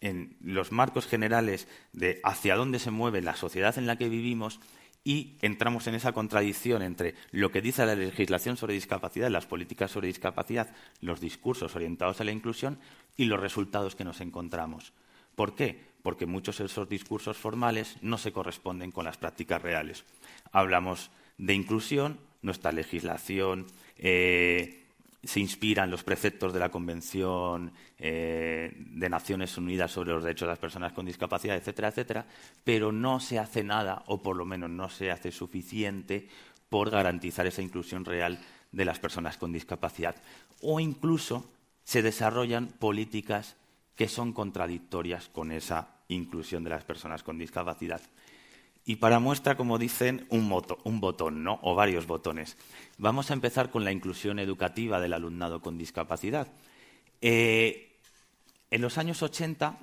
en los marcos generales de hacia dónde se mueve la sociedad en la que vivimos. Y entramos en esa contradicción entre lo que dice la legislación sobre discapacidad, las políticas sobre discapacidad, los discursos orientados a la inclusión y los resultados que nos encontramos. ¿Por qué? Porque muchos de esos discursos formales no se corresponden con las prácticas reales. Hablamos de inclusión, nuestra legislación se inspira en los preceptos de la Convención de Naciones Unidas sobre los derechos de las personas con discapacidad, etcétera, etcétera, pero no se hace nada, o por lo menos no se hace suficiente por garantizar esa inclusión real de las personas con discapacidad. O incluso se desarrollan políticas que son contradictorias con esa inclusión de las personas con discapacidad. Y para muestra, como dicen, un botón, ¿no?, o varios botones. Vamos a empezar con la inclusión educativa del alumnado con discapacidad. En los años 80,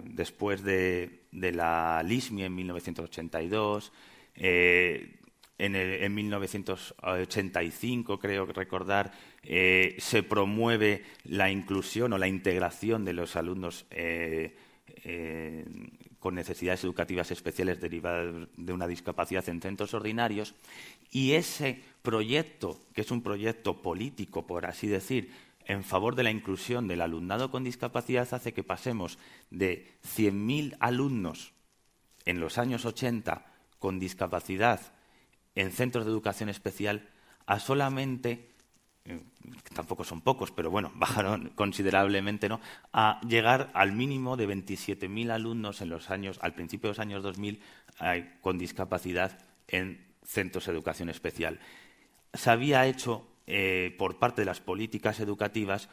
después de la LISMI en 1982, en 1985, creo recordar, se promueve la inclusión o la integración de los alumnos con necesidades educativas especiales derivadas de una discapacidad en centros ordinarios, y ese proyecto, que es un proyecto político, por así decir, en favor de la inclusión del alumnado con discapacidad, hace que pasemos de 100.000 alumnos en los años 80 con discapacidad en centros de educación especial a solamente, tampoco son pocos, pero bueno, bajaron considerablemente, ¿no?, a llegar al mínimo de 27.000 alumnos al principio de los años 2000 con discapacidad en centros de educación especial. Se había hecho por parte de las políticas educativas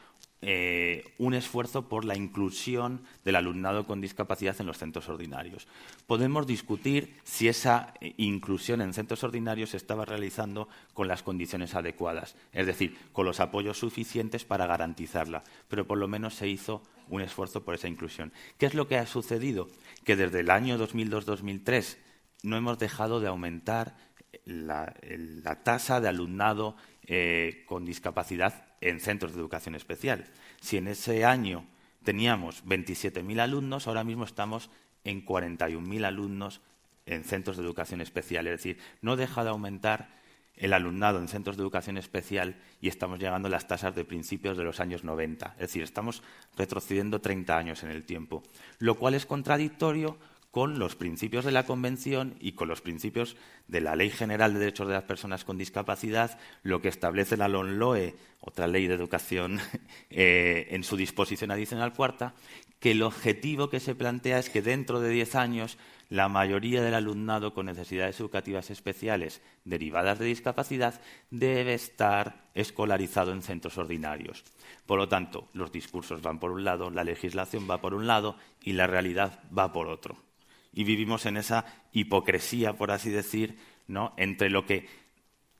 un esfuerzo por la inclusión del alumnado con discapacidad en los centros ordinarios. Podemos discutir si esa inclusión en centros ordinarios se estaba realizando con las condiciones adecuadas, es decir, con los apoyos suficientes para garantizarla, pero por lo menos se hizo un esfuerzo por esa inclusión. ¿Qué es lo que ha sucedido? Que desde el año 2002-2003 no hemos dejado de aumentar la tasa de alumnado con discapacidad en centros de educación especial. Si en ese año teníamos 27.000 alumnos, ahora mismo estamos en 41.000 alumnos en centros de educación especial. Es decir, no deja de aumentar el alumnado en centros de educación especial y estamos llegando a las tasas de principios de los años 90. Es decir, estamos retrocediendo 30 años en el tiempo, lo cual es contradictorio con los principios de la Convención y con los principios de la Ley General de Derechos de las Personas con Discapacidad, lo que establece la LOMLOE, otra ley de educación, en su disposición adicional cuarta, que el objetivo que se plantea es que dentro de 10 años la mayoría del alumnado con necesidades educativas especiales derivadas de discapacidad debe estar escolarizado en centros ordinarios. Por lo tanto, los discursos van por un lado, la legislación va por un lado y la realidad va por otro. Y vivimos en esa hipocresía, por así decir, ¿no?, entre lo que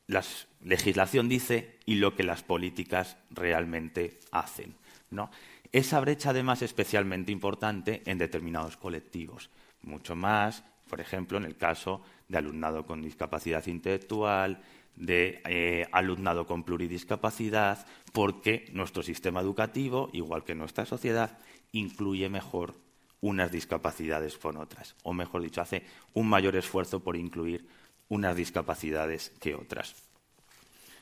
la legislación dice y lo que las políticas realmente hacen, ¿no? Esa brecha, además, es especialmente importante en determinados colectivos. Mucho más, por ejemplo, en el caso de alumnado con discapacidad intelectual, de alumnado con pluridiscapacidad, porque nuestro sistema educativo, igual que nuestra sociedad, incluye mejor unas discapacidades con otras, o mejor dicho, hace un mayor esfuerzo por incluir unas discapacidades que otras.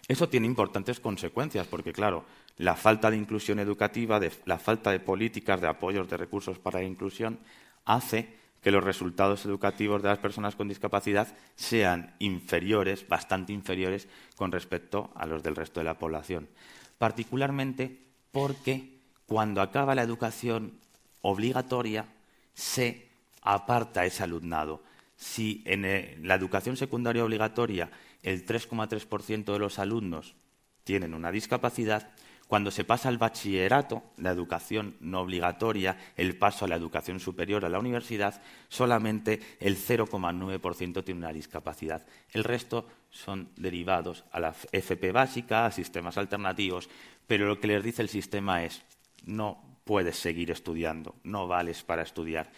Eso tiene importantes consecuencias, porque, claro, la falta de inclusión educativa, la falta de políticas, de apoyos, de recursos para la inclusión, hace que los resultados educativos de las personas con discapacidad sean inferiores, bastante inferiores, con respecto a los del resto de la población. Particularmente porque cuando acaba la educación obligatoria se aparta ese alumnado. Si en la educación secundaria obligatoria el 3,3% de los alumnos tienen una discapacidad, cuando se pasa al bachillerato, la educación no obligatoria, el paso a la educación superior, a la universidad, solamente el 0,9% tiene una discapacidad. El resto son derivados a la FP básica, a sistemas alternativos, pero lo que les dice el sistema es: no puedes seguir estudiando, no vales para estudiar.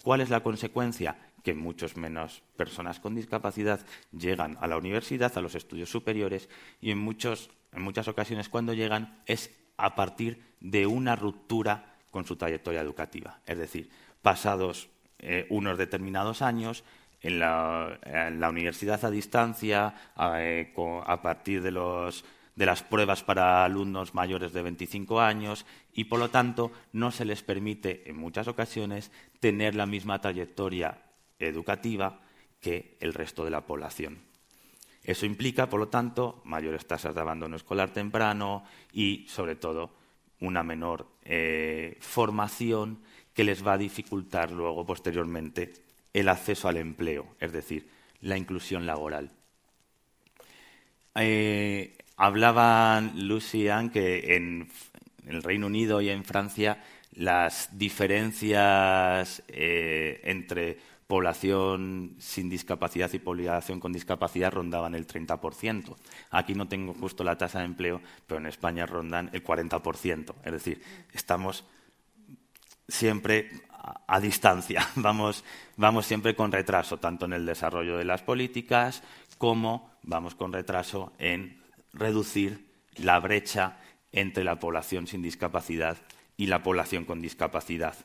¿Cuál es la consecuencia? Que muchos menos personas con discapacidad llegan a la universidad, a los estudios superiores, y en muchas ocasiones cuando llegan es a partir de una ruptura con su trayectoria educativa. Es decir, pasados unos determinados años, en la universidad a distancia, a partir de las pruebas para alumnos mayores de 25 años, y por lo tanto no se les permite en muchas ocasiones tener la misma trayectoria educativa que el resto de la población. Eso implica, por lo tanto, mayores tasas de abandono escolar temprano y, sobre todo, una menor formación que les va a dificultar luego, posteriormente, el acceso al empleo, es decir, la inclusión laboral. Hablaban Lucy y Anne que en el Reino Unido y en Francia las diferencias entre población sin discapacidad y población con discapacidad rondaban el 30%. Aquí no tengo justo la tasa de empleo, pero en España rondan el 40%. Es decir, estamos siempre a distancia, vamos siempre con retraso, tanto en el desarrollo de las políticas como vamos con retraso en reducir la brecha entre la población sin discapacidad y la población con discapacidad.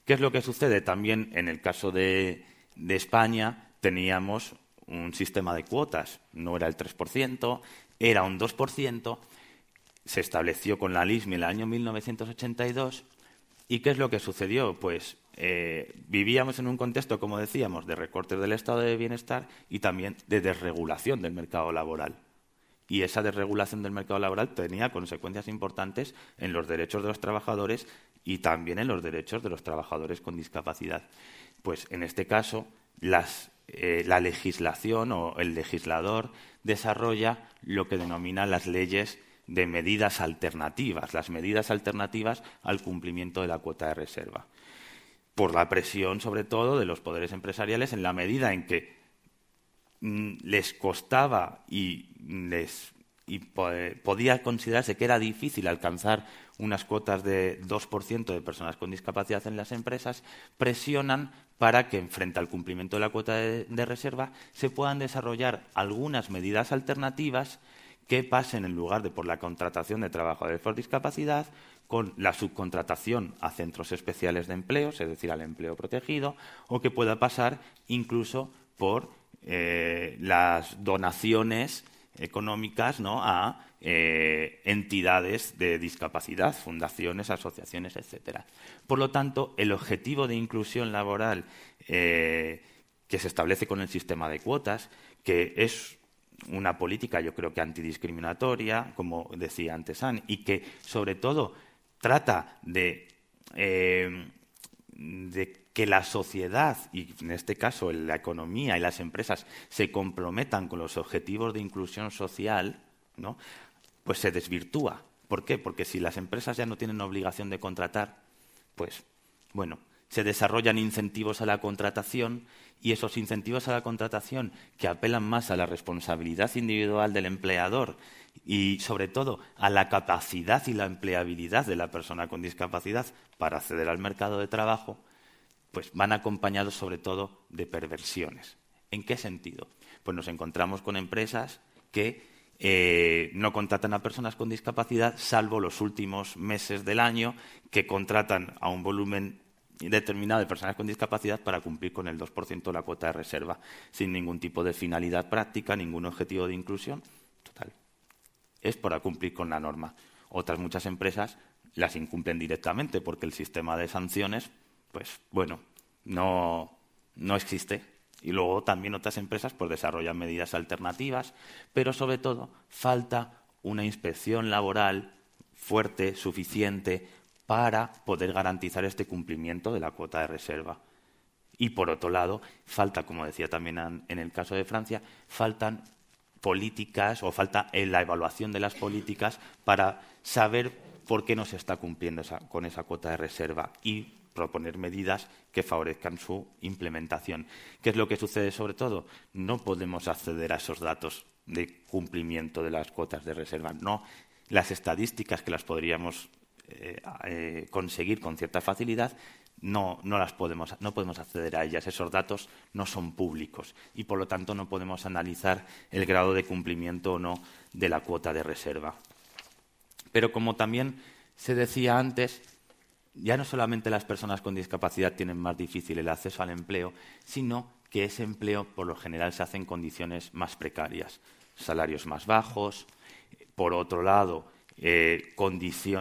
¿Qué es lo que sucede? También en el caso de España teníamos un sistema de cuotas. No era el 3%, era un 2%. Se estableció con la LISM en el año 1982. ¿Y qué es lo que sucedió? Pues vivíamos en un contexto, como decíamos, de recortes del estado de bienestar y también de desregulación del mercado laboral. Y esa desregulación del mercado laboral tenía consecuencias importantes en los derechos de los trabajadores y también en los derechos de los trabajadores con discapacidad. Pues en este caso, la legislación o el legislador desarrolla lo que denomina las leyes de medidas alternativas, las medidas alternativas al cumplimiento de la cuota de reserva. Por la presión, sobre todo, de los poderes empresariales, en la medida en que les costaba y podía considerarse que era difícil alcanzar unas cuotas de 2% de personas con discapacidad en las empresas, presionan para que, frente al cumplimiento de la cuota de reserva, se puedan desarrollar algunas medidas alternativas que pasen, en lugar de por la contratación de trabajadores por discapacidad, con la subcontratación a centros especiales de empleo, es decir, al empleo protegido, o que pueda pasar incluso por las donaciones económicas, ¿no?, a entidades de discapacidad, fundaciones, asociaciones, etcétera. Por lo tanto, el objetivo de inclusión laboral que se establece con el sistema de cuotas, que es una política, yo creo que antidiscriminatoria, como decía antes Anne, y que sobre todo trata de que la sociedad, y en este caso la economía y las empresas, se comprometan con los objetivos de inclusión social, ¿no?, pues se desvirtúa. ¿Por qué? Porque si las empresas ya no tienen obligación de contratar, pues, bueno, se desarrollan incentivos a la contratación, y esos incentivos a la contratación, que apelan más a la responsabilidad individual del empleador y, sobre todo, a la capacidad y la empleabilidad de la persona con discapacidad para acceder al mercado de trabajo, pues van acompañados, sobre todo, de perversiones. ¿En qué sentido? Pues nos encontramos con empresas que no contratan a personas con discapacidad, salvo los últimos meses del año, que contratan a un volumen determinado de personas con discapacidad para cumplir con el 2% de la cuota de reserva, sin ningún tipo de finalidad práctica, ningún objetivo de inclusión. Total, es para cumplir con la norma. Otras muchas empresas las incumplen directamente porque el sistema de sanciones, pues bueno, no existe. Y luego también otras empresas pues desarrollan medidas alternativas, pero sobre todo falta una inspección laboral fuerte, suficiente, para poder garantizar este cumplimiento de la cuota de reserva. Y, por otro lado, falta, como decía también en el caso de Francia, faltan políticas o falta la evaluación de las políticas para saber por qué no se está cumpliendo con esa cuota de reserva y proponer medidas que favorezcan su implementación. ¿Qué es lo que sucede sobre todo? No podemos acceder a esos datos de cumplimiento de las cuotas de reserva. No, las estadísticas que las podríamos conseguir con cierta facilidad, no podemos acceder a ellas. Esos datos no son públicos y, por lo tanto, no podemos analizar el grado de cumplimiento o no de la cuota de reserva. Pero, como también se decía antes, ya no solamente las personas con discapacidad tienen más difícil el acceso al empleo, sino que ese empleo, por lo general, se hace en condiciones más precarias, salarios más bajos. Por otro lado,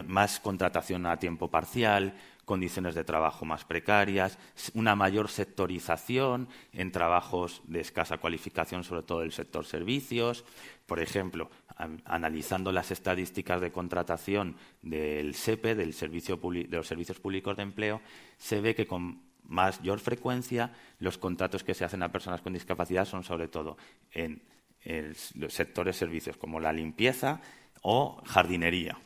más contratación a tiempo parcial, condiciones de trabajo más precarias, una mayor sectorización en trabajos de escasa cualificación, sobre todo del sector servicios. Por ejemplo, analizando las estadísticas de contratación del SEPE, de los Servicios Públicos de Empleo, se ve que con mayor frecuencia los contratos que se hacen a personas con discapacidad son sobre todo en los sectores servicios como la limpieza o jardinería.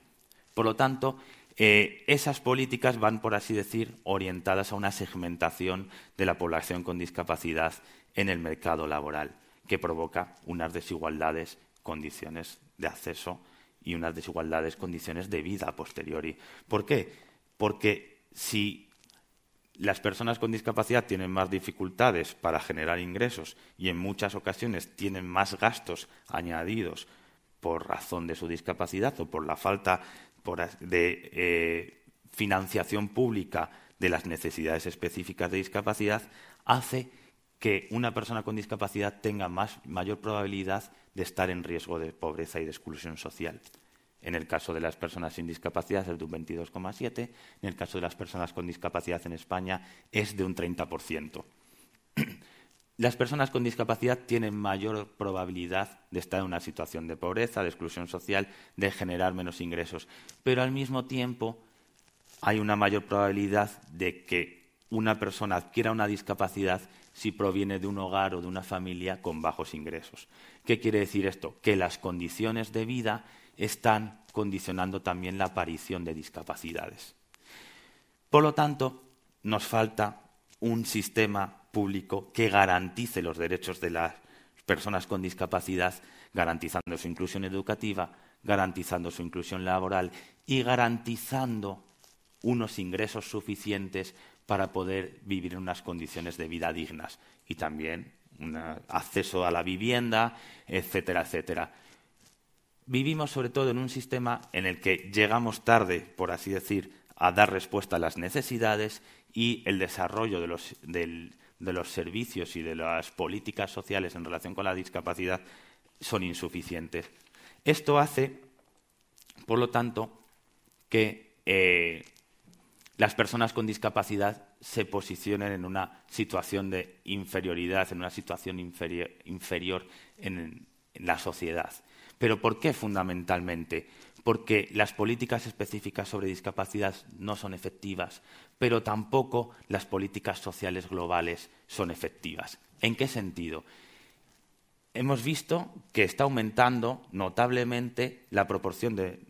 Por lo tanto, esas políticas van, por así decir, orientadas a una segmentación de la población con discapacidad en el mercado laboral, que provoca unas desigualdades, condiciones de acceso y unas desigualdades, condiciones de vida a posteriori. ¿Por qué? Porque si las personas con discapacidad tienen más dificultades para generar ingresos y en muchas ocasiones tienen más gastos añadidos por razón de su discapacidad o por la falta de financiación pública de las necesidades específicas de discapacidad hace que una persona con discapacidad tenga mayor probabilidad de estar en riesgo de pobreza y de exclusión social. En el caso de las personas sin discapacidad es de un 22,7%, en el caso de las personas con discapacidad en España es de un 30%. Las personas con discapacidad tienen mayor probabilidad de estar en una situación de pobreza, de exclusión social, de generar menos ingresos, pero al mismo tiempo hay una mayor probabilidad de que una persona adquiera una discapacidad si proviene de un hogar o de una familia con bajos ingresos. ¿Qué quiere decir esto? Que las condiciones de vida están condicionando también la aparición de discapacidades. Por lo tanto, nos falta un sistema público que garantice los derechos de las personas con discapacidad, garantizando su inclusión educativa, garantizando su inclusión laboral y garantizando unos ingresos suficientes para poder vivir en unas condiciones de vida dignas y también un acceso a la vivienda, etcétera, etcétera. Vivimos sobre todo en un sistema en el que llegamos tarde, por así decir, a dar respuesta a las necesidades y el desarrollo de los servicios y de las políticas sociales en relación con la discapacidad son insuficientes. Esto hace, por lo tanto, que las personas con discapacidad se posicionen en una situación de inferioridad, en una situación inferior en la sociedad. ¿Pero por qué fundamentalmente? Porque las políticas específicas sobre discapacidad no son efectivas, pero tampoco las políticas sociales globales son efectivas. ¿En qué sentido? Hemos visto que está aumentando notablemente la proporción de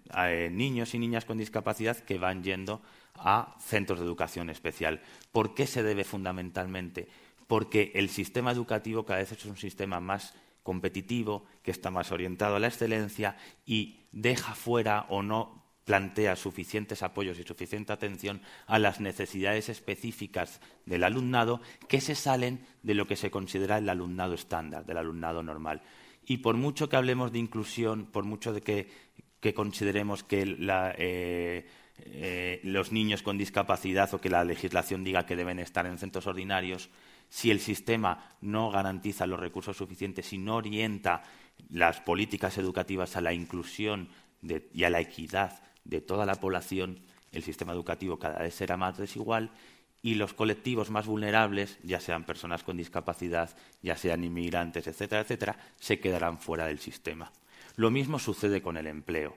niños y niñas con discapacidad que van yendo a centros de educación especial. ¿Por qué se debe fundamentalmente? Porque el sistema educativo cada vez es un sistema más competitivo, que está más orientado a la excelencia y deja fuera o no plantea suficientes apoyos y suficiente atención a las necesidades específicas del alumnado que se salen de lo que se considera el alumnado estándar, del alumnado normal. Y por mucho que hablemos de inclusión, por mucho de que consideremos que los niños con discapacidad o que la legislación diga que deben estar en centros ordinarios, si el sistema no garantiza los recursos suficientes y no orienta las políticas educativas a la inclusión y a la equidad de toda la población, el sistema educativo cada vez será más desigual y los colectivos más vulnerables, ya sean personas con discapacidad, ya sean inmigrantes, etcétera, etcétera, se quedarán fuera del sistema. Lo mismo sucede con el empleo.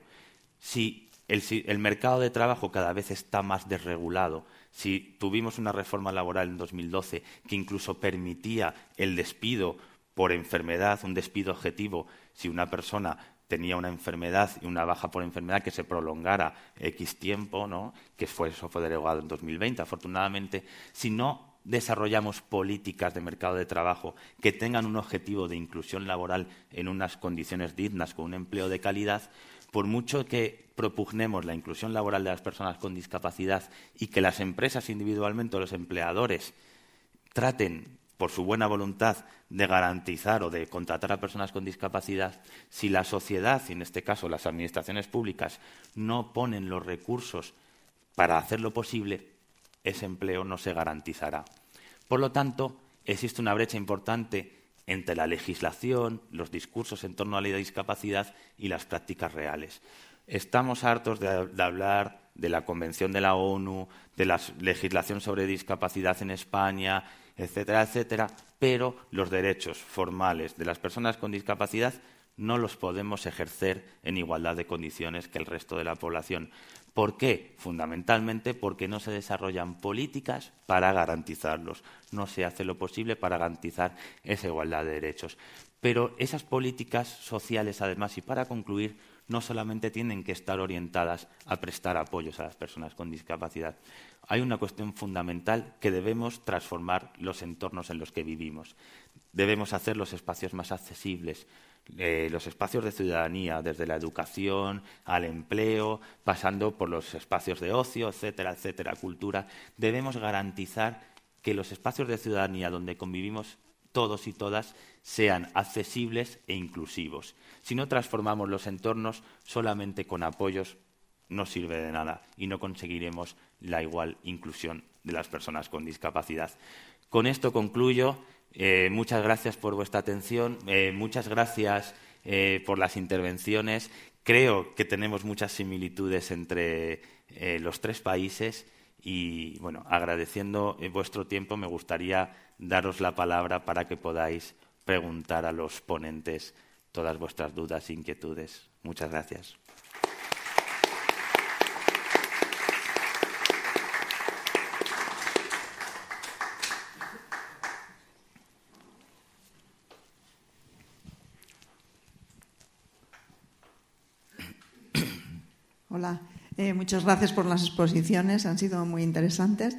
Si el mercado de trabajo cada vez está más desregulado, si tuvimos una reforma laboral en 2012 que incluso permitía el despido por enfermedad, un despido objetivo, si una persona tenía una enfermedad y una baja por enfermedad que se prolongara X tiempo, ¿no? Eso fue derogado en 2020, afortunadamente, si no desarrollamos políticas de mercado de trabajo que tengan un objetivo de inclusión laboral en unas condiciones dignas, con un empleo de calidad, por mucho que propugnemos la inclusión laboral de las personas con discapacidad y que las empresas individualmente o los empleadores traten, por su buena voluntad, de garantizar o de contratar a personas con discapacidad, si la sociedad, y en este caso las administraciones públicas, no ponen los recursos para hacerlo posible, ese empleo no se garantizará. Por lo tanto, existe una brecha importante entre la legislación, los discursos en torno a la discapacidad y las prácticas reales. Estamos hartos de hablar de la Convención de la ONU, de la legislación sobre discapacidad en España, etcétera, etcétera, pero los derechos formales de las personas con discapacidad no los podemos ejercer en igualdad de condiciones que el resto de la población. ¿Por qué? Fundamentalmente porque no se desarrollan políticas para garantizarlos. No se hace lo posible para garantizar esa igualdad de derechos. Pero esas políticas sociales, además, y para concluir, no solamente tienen que estar orientadas a prestar apoyos a las personas con discapacidad. Hay una cuestión fundamental que debemos transformar los entornos en los que vivimos. Debemos hacer los espacios más accesibles, los espacios de ciudadanía, desde la educación al empleo, pasando por los espacios de ocio, etcétera, etcétera, cultura. Debemos garantizar que los espacios de ciudadanía donde convivimos todos y todas sean accesibles e inclusivos. Si no transformamos los entornos, solamente con apoyos no sirve de nada y no conseguiremos la igual inclusión las personas con discapacidad. Con esto concluyo. Muchas gracias por vuestra atención. Muchas gracias por las intervenciones. Creo que tenemos muchas similitudes entre los tres países y, bueno, agradeciendo vuestro tiempo, me gustaría daros la palabra para que podáis preguntar a los ponentes todas vuestras dudas e inquietudes. Muchas gracias. Hola, muchas gracias por las exposiciones, han sido muy interesantes.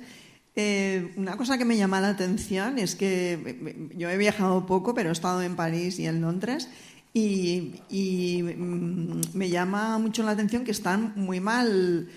Una cosa que me llama la atención es que yo he viajado poco, pero he estado en París y en Londres y me llama mucho la atención que están muy mal,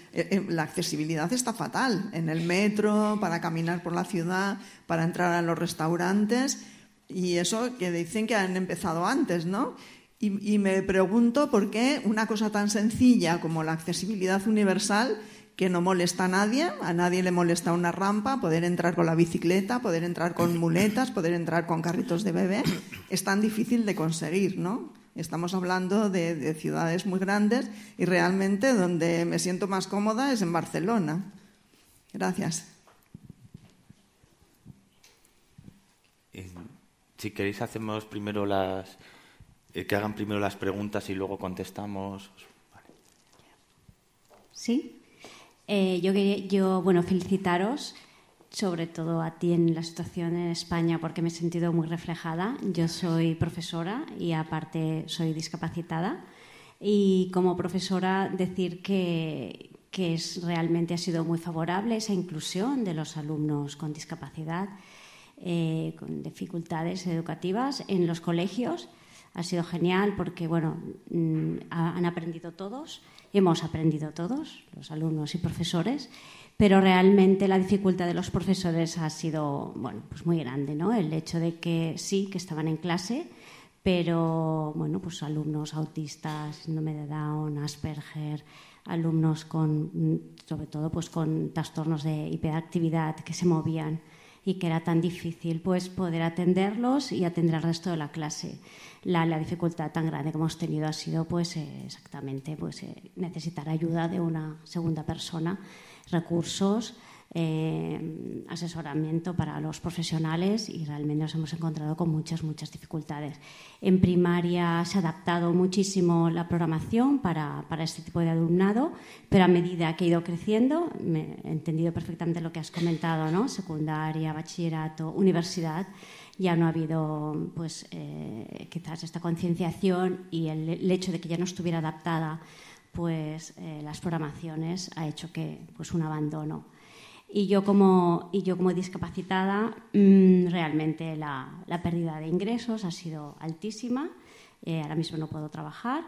la accesibilidad está fatal en el metro, para caminar por la ciudad, para entrar a los restaurantes, y eso que dicen que han empezado antes, ¿no? Y me pregunto por qué una cosa tan sencilla como la accesibilidad universal, que no molesta a nadie le molesta una rampa, poder entrar con la bicicleta, poder entrar con muletas, poder entrar con carritos de bebé, es tan difícil de conseguir, ¿no? Estamos hablando de ciudades muy grandes y realmente donde me siento más cómoda es en Barcelona. Gracias. Si queréis, hacemos primero que hagan primero las preguntas y luego contestamos. Vale. Sí. Bueno, felicitaros, sobre todo a ti en la situación en España, porque me he sentido muy reflejada. Yo soy profesora y aparte soy discapacitada. Y como profesora decir que realmente ha sido muy favorable esa inclusión de los alumnos con discapacidad, con dificultades educativas en los colegios. Ha sido genial porque, bueno, han aprendido todos, hemos aprendido todos, los alumnos y profesores, pero realmente la dificultad de los profesores ha sido, bueno, pues muy grande, ¿no? El hecho de que sí, que estaban en clase, pero, bueno, pues alumnos autistas, síndrome de Down, Asperger, alumnos con, sobre todo, pues con trastornos de hiperactividad que se movían y que era tan difícil pues poder atenderlos y atender al resto de la clase. La dificultad tan grande que hemos tenido ha sido pues exactamente pues necesitar ayuda de una segunda persona, recursos, asesoramiento para los profesionales, y realmente nos hemos encontrado con muchas dificultades. En primaria se ha adaptado muchísimo la programación para este tipo de alumnado, pero a medida que he ido creciendo, he entendido perfectamente lo que has comentado, ¿no? Secundaria, bachillerato, universidad, ya no ha habido pues quizás esta concienciación, y el hecho de que ya no estuviera adaptada pues las programaciones ha hecho que pues un abandono. Y yo como discapacitada, realmente la pérdida de ingresos ha sido altísima. Ahora mismo no puedo trabajar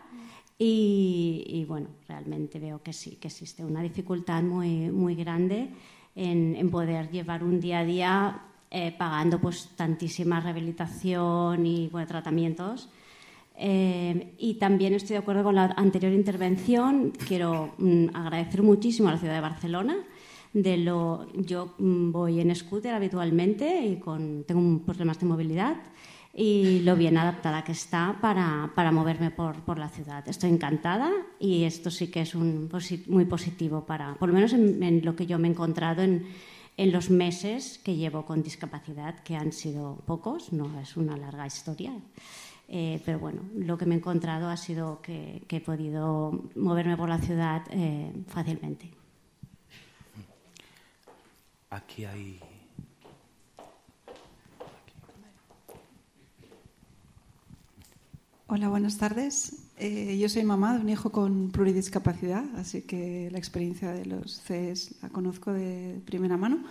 y bueno, realmente veo que sí, que existe una dificultad muy grande en poder llevar un día a día pagando pues tantísima rehabilitación y bueno, tratamientos. Y también estoy de acuerdo con la anterior intervención. Quiero agradecer muchísimo a la ciudad de Barcelona. Yo voy en scooter habitualmente y tengo problemas de movilidad, y lo bien adaptada que está para moverme por la ciudad. Estoy encantada, y esto sí que es muy positivo por lo menos en lo que yo me he encontrado en los meses que llevo con discapacidad, que han sido pocos, no es una larga historia. Pero bueno, lo que me he encontrado ha sido que he podido moverme por la ciudad fácilmente. Aquí hay... Hola, buenas tardes. Yo soy mamá de un hijo con pluridiscapacidad, así que la experiencia de los CES la conozco de primera mano.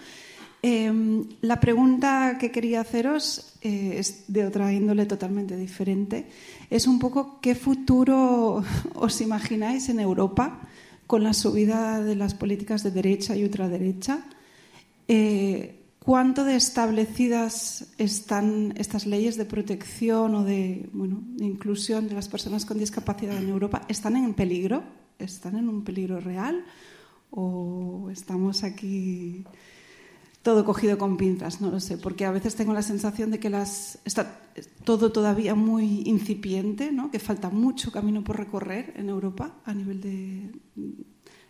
La pregunta que quería haceros es de otra índole totalmente diferente. Es un poco qué futuro os imagináis en Europa con la subida de las políticas de derecha y ultraderecha. ¿Cuánto de establecidas están estas leyes de protección o de inclusión de las personas con discapacidad en Europa? ¿Están en peligro? ¿Están en un peligro real? ¿O estamos aquí todo cogido con pinzas, no lo sé, porque a veces tengo la sensación de que está todo todavía muy incipiente, ¿no? Que falta mucho camino por recorrer en Europa a nivel de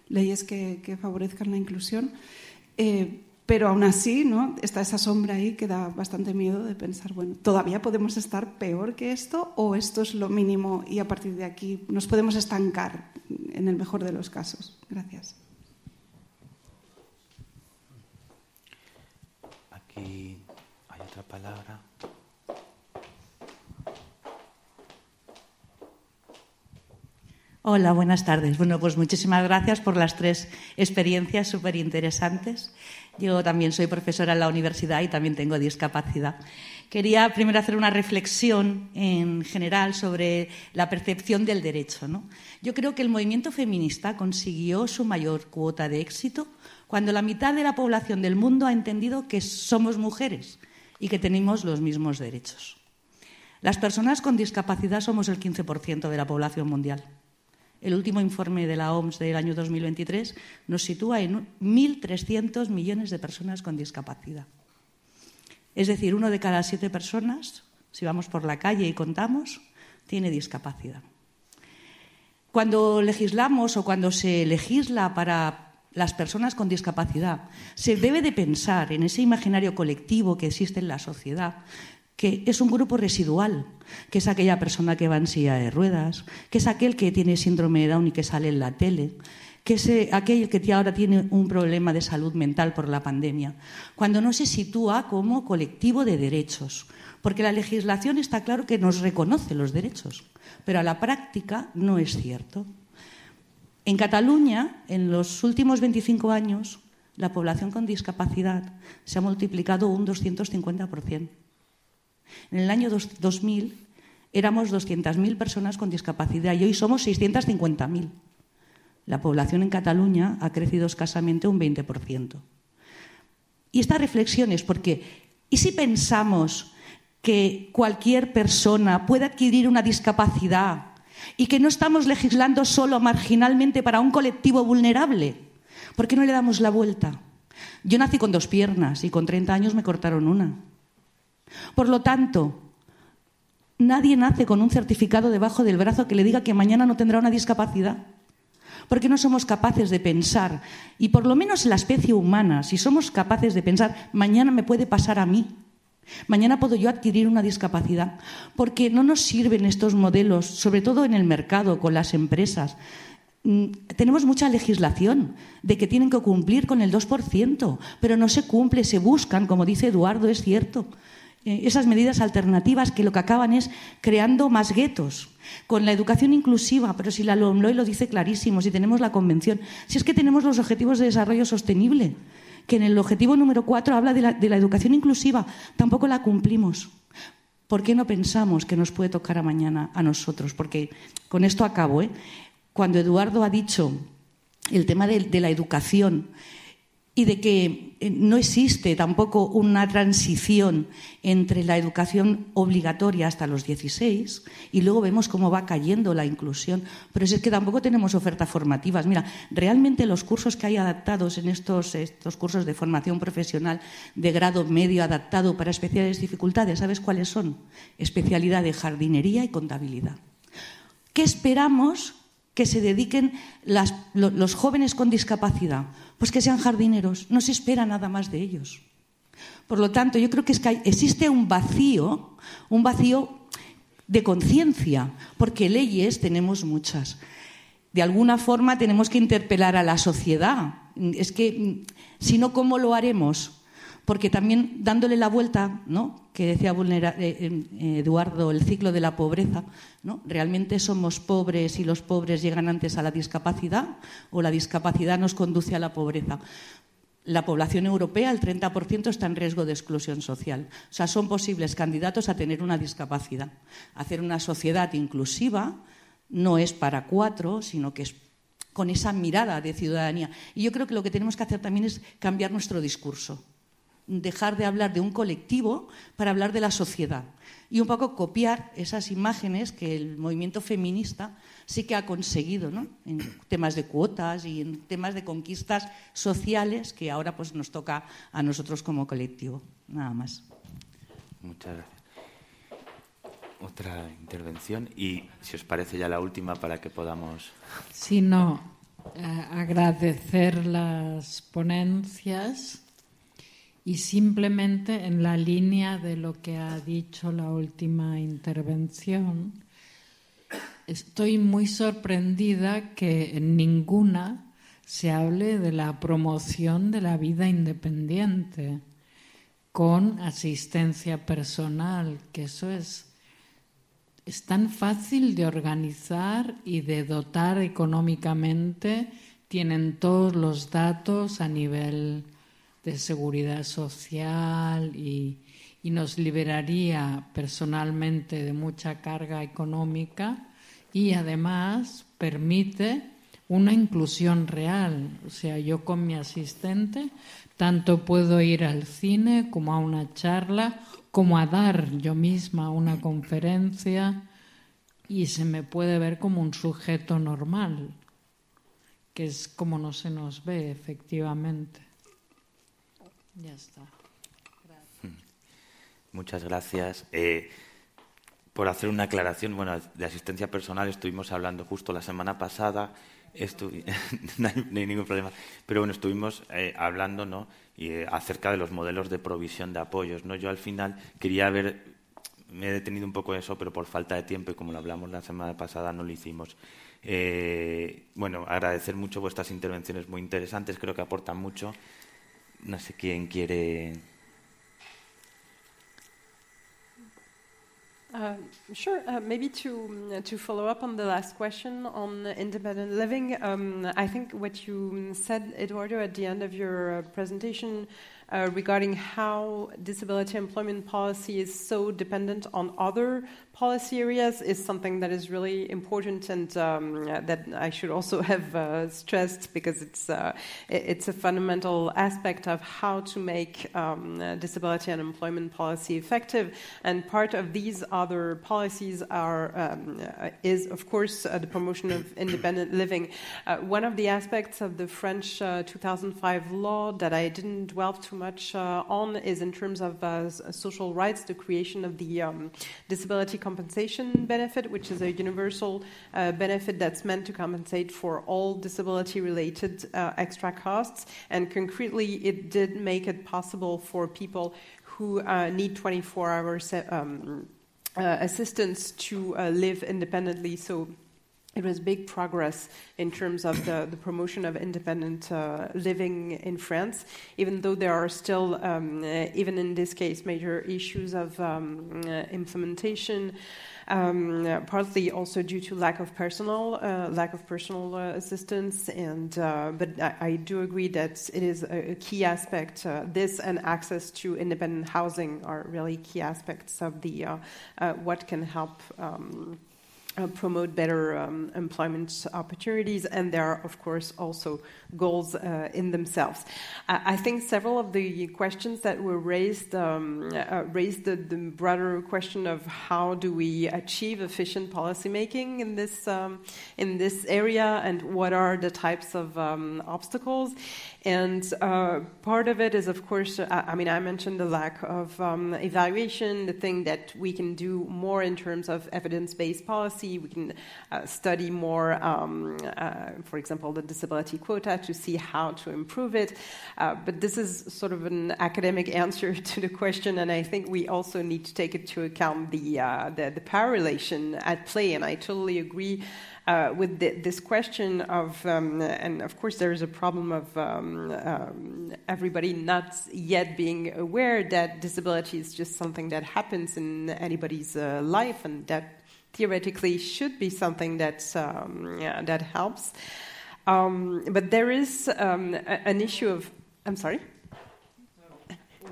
leyes que favorezcan la inclusión. Pero aún así, ¿no? Está esa sombra ahí que da bastante miedo de pensar, bueno, ¿todavía podemos estar peor que esto o esto es lo mínimo y a partir de aquí nos podemos estancar en el mejor de los casos? Gracias. Aquí hay otra palabra. Hola, buenas tardes. Bueno, pues muchísimas gracias por las 3 experiencias súper interesantes. Yo también soy profesora en la universidad y también tengo discapacidad. Quería primero hacer una reflexión en general sobre la percepción del derecho, ¿no? Yo creo que el movimiento feminista consiguió su mayor cuota de éxito cuando la mitad de la población del mundo ha entendido que somos mujeres y que tenemos los mismos derechos. Las personas con discapacidad somos el 15% de la población mundial. El último informe de la OMS del año 2023 nos sitúa en 1.300 millones de personas con discapacidad. Es decir, 1 de cada 7 personas, si vamos por la calle y contamos, tiene discapacidad. Cuando legislamos o cuando se legisla para las personas con discapacidad, se debe de pensar en ese imaginario colectivo que existe en la sociedad, que es un grupo residual, que es aquella persona que va en silla de ruedas, que es aquel que tiene síndrome de Down y que sale en la tele, que es aquel que ahora tiene un problema de salud mental por la pandemia, cuando no se sitúa como colectivo de derechos. Porque la legislación está claro que nos reconoce los derechos, pero a la práctica no es cierto. En Cataluña, en los últimos 25 años, la población con discapacidad se ha multiplicado un 250%. En el año 2000 éramos 200.000 personas con discapacidad y hoy somos 650.000. La población en Cataluña ha crecido escasamente un 20%. Y esta reflexión es porque, ¿y si pensamos que cualquier persona puede adquirir una discapacidad y que no estamos legislando solo marginalmente para un colectivo vulnerable? ¿Por qué no le damos la vuelta? Yo nací con 2 piernas y con 30 años me cortaron una. Por lo tanto, nadie nace con un certificado debajo del brazo que le diga que mañana no tendrá una discapacidad. ¿Por qué no somos capaces de pensar? Y por lo menos en la especie humana, si somos capaces de pensar, mañana me puede pasar a mí, mañana puedo yo adquirir una discapacidad, porque no nos sirven estos modelos, sobre todo en el mercado, con las empresas. Tenemos mucha legislación de que tienen que cumplir con el 2%, pero no se cumple, se buscan, como dice Eduardo, es cierto, esas medidas alternativas que lo que acaban es creando más guetos. Con la educación inclusiva, pero si la LOMLOE lo dice clarísimo, si tenemos la Convención, si es que tenemos los Objetivos de Desarrollo Sostenible, que en el objetivo número 4 habla de la educación inclusiva, tampoco la cumplimos. ¿Por qué no pensamos que nos puede tocar a mañana a nosotros? Porque con esto acabo, Cuando Eduardo ha dicho el tema de la educación y de que no existe tampoco una transición entre la educación obligatoria hasta los 16 y luego vemos cómo va cayendo la inclusión, pero es que tampoco tenemos ofertas formativas. Mira, realmente los cursos que hay adaptados en estos cursos de formación profesional de grado medio adaptado para especiales dificultades, ¿sabes cuáles son? Especialidad de jardinería y contabilidad. ¿Qué esperamos que se dediquen los jóvenes con discapacidad? Pues que sean jardineros, no se espera nada más de ellos. Por lo tanto, yo creo que existe un vacío de conciencia, porque leyes tenemos muchas. De alguna forma tenemos que interpelar a la sociedad. Es que, si no, ¿cómo lo haremos? Porque también dándole la vuelta, ¿no?, que decía Eduardo, el ciclo de la pobreza, ¿no? ¿Realmente somos pobres y los pobres llegan antes a la discapacidad o la discapacidad nos conduce a la pobreza? La población europea, el 30%, está en riesgo de exclusión social. O sea, son posibles candidatos a tener una discapacidad. Hacer una sociedad inclusiva no es para 4, sino que es con esa mirada de ciudadanía. Y yo creo que lo que tenemos que hacer también es cambiar nuestro discurso. dejar de hablar de un colectivo para hablar de la sociedad. Y un poco copiar esas imágenes que el movimiento feminista sí que ha conseguido, ¿no? En temas de cuotas y en temas de conquistas sociales que ahora pues nos toca a nosotros como colectivo. Nada más. Muchas gracias. Otra intervención y, si os parece, ya la última para que podamos... Sí, no. Agradecer las ponencias y simplemente en la línea de lo que ha dicho la última intervención, estoy muy sorprendida que en ninguna se hable de la promoción de la vida independiente con asistencia personal, que eso es tan fácil de organizar y de dotar económicamente, tienen todos los datos a nivel de seguridad social y nos liberaría personalmente de mucha carga económica y además permite una inclusión real. O sea, yo con mi asistente tanto puedo ir al cine como a una charla, como a dar yo misma una conferencia y se me puede ver como un sujeto normal, que es como no se nos ve efectivamente. Ya está. Gracias. Muchas gracias. Por hacer una aclaración, bueno, de asistencia personal estuvimos hablando justo la semana pasada, no hay ningún problema, pero bueno, estuvimos hablando, ¿no? Acerca de los modelos de provisión de apoyos, ¿no? Yo al final me he detenido un poco en eso, pero por falta de tiempo y como lo hablamos la semana pasada no lo hicimos. Bueno, agradecer mucho vuestras intervenciones muy interesantes, creo que aportan mucho. No sé quién quiere... Sure. Maybe to follow up on the last question on independent living, I think what you said, Eduardo, at the end of your presentation regarding how disability employment policy is so dependent on other policy areas is something that is really important and that I should also have stressed because it's a fundamental aspect of how to make disability and employment policy effective. And part of these other policies is, of course, the promotion of independent living. One of the aspects of the French 2005 law that I didn't delve too much on is in terms of social rights, the creation of the disability compensation benefit, which is a universal benefit that's meant to compensate for all disability-related extra costs. And concretely, it did make it possible for people who need 24-hour assistance to live independently. So it was big progress in terms of the promotion of independent living in France, even though there are still, even in this case, major issues of implementation, partly also due to lack of personal assistance. And but I do agree that it is a key aspect. This and access to independent housing are really key aspects of the what can help. Promote better employment opportunities, and there are, of course, also goals in themselves. I think several of the questions that were raised raised the broader question of how do we achieve efficient policymaking in this area, and what are the types of obstacles. And part of it is, of course, I mentioned the lack of evaluation, the thing that we can do more in terms of evidence-based policy. We can study more, for example, the disability quota to see how to improve it. But this is sort of an academic answer to the question, and I think we also need to take into account the power relation at play. And I totally agree with this question of, and of course there is a problem of everybody not yet being aware that disability is just something that happens in anybody's life, and that theoretically should be something that helps. But there is an issue of... I'm sorry?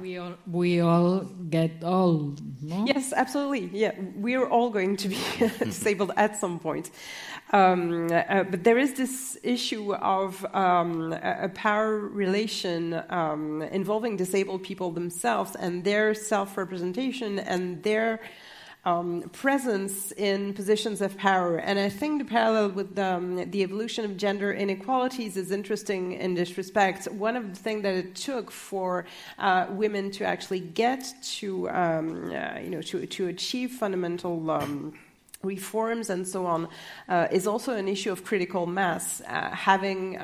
We all get old, no? Yes, absolutely. Yeah, we're all going to be disabled at some point. But there is this issue of a power relation involving disabled people themselves and their self-representation and their presence in positions of power. And I think the parallel with the evolution of gender inequalities is interesting in this respect. One of the things that it took for women to actually get to achieve fundamental reforms and so on is also an issue of critical mass. Having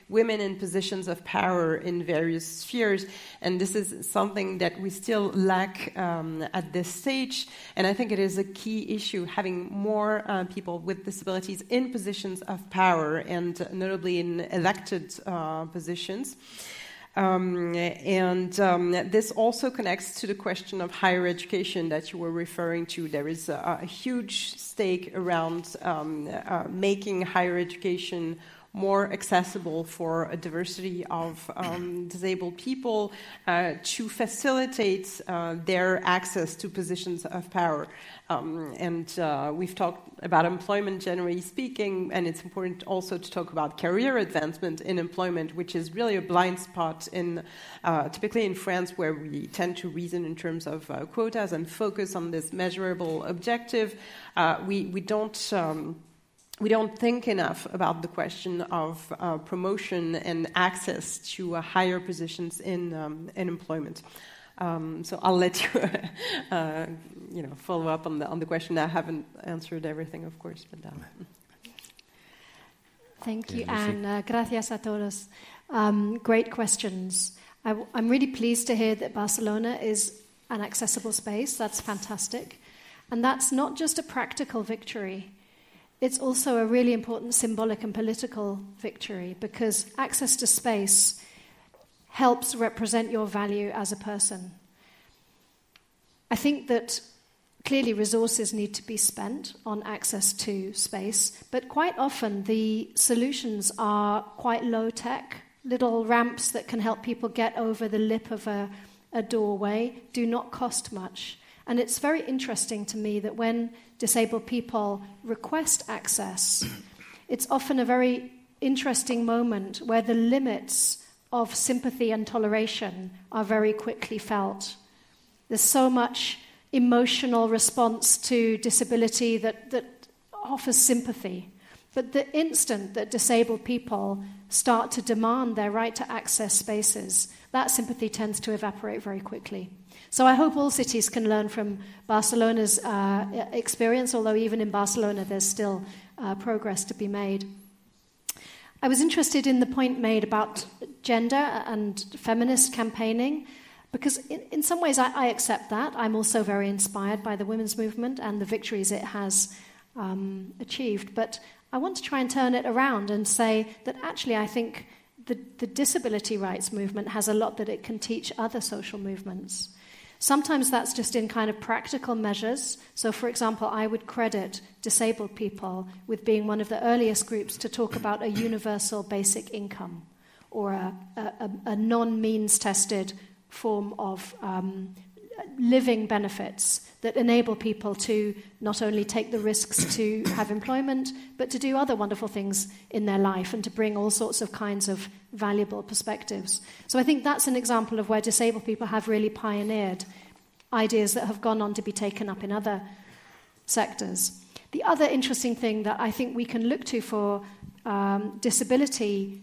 women in positions of power in various spheres, and this is something that we still lack at this stage. And I think it is a key issue, having more people with disabilities in positions of power, and notably in elected positions. This also connects to the question of higher education that you were referring to. There is a huge stake around making higher education more accessible for a diversity of disabled people to facilitate their access to positions of power. We've talked about employment generally speaking, and it's important also to talk about career advancement in employment, which is really a blind spot typically in France, where we tend to reason in terms of quotas and focus on this measurable objective. We don't think enough about the question of promotion and access to higher positions in employment. So I'll let you, follow up on the question. I haven't answered everything, of course, but. Thank you, Anne. Gracias a todos. Great questions. I'm really pleased to hear that Barcelona is an accessible space. That's fantastic, and that's not just a practical victory. It's also a really important symbolic and political victory, because access to space helps represent your value as a person. I think that clearly resources need to be spent on access to space, but quite often the solutions are quite low-tech. Little ramps that can help people get over the lip of a doorway do not cost much. And it's very interesting to me that when disabled people request access, it's often a very interesting moment where the limits of sympathy and toleration are very quickly felt. There's so much emotional response to disability that offers sympathy. But the instant that disabled people start to demand their right to access spaces, that sympathy tends to evaporate very quickly. So I hope all cities can learn from Barcelona's experience, although even in Barcelona there's still progress to be made. I was interested in the point made about gender and feminist campaigning, because in some ways I accept that. I'm also very inspired by the women's movement and the victories it has achieved. But I want to try and turn it around and say that actually I think the disability rights movement has a lot that it can teach other social movements. Sometimes that's just in kind of practical measures. So, for example, I would credit disabled people with being one of the earliest groups to talk about a universal basic income, or a non-means tested form of living benefits that enable people to not only take the risks to have employment, but to do other wonderful things in their life and to bring all sorts of kinds of valuable perspectives. So I think that's an example of where disabled people have really pioneered ideas that have gone on to be taken up in other sectors. The other interesting thing that I think we can look to for disability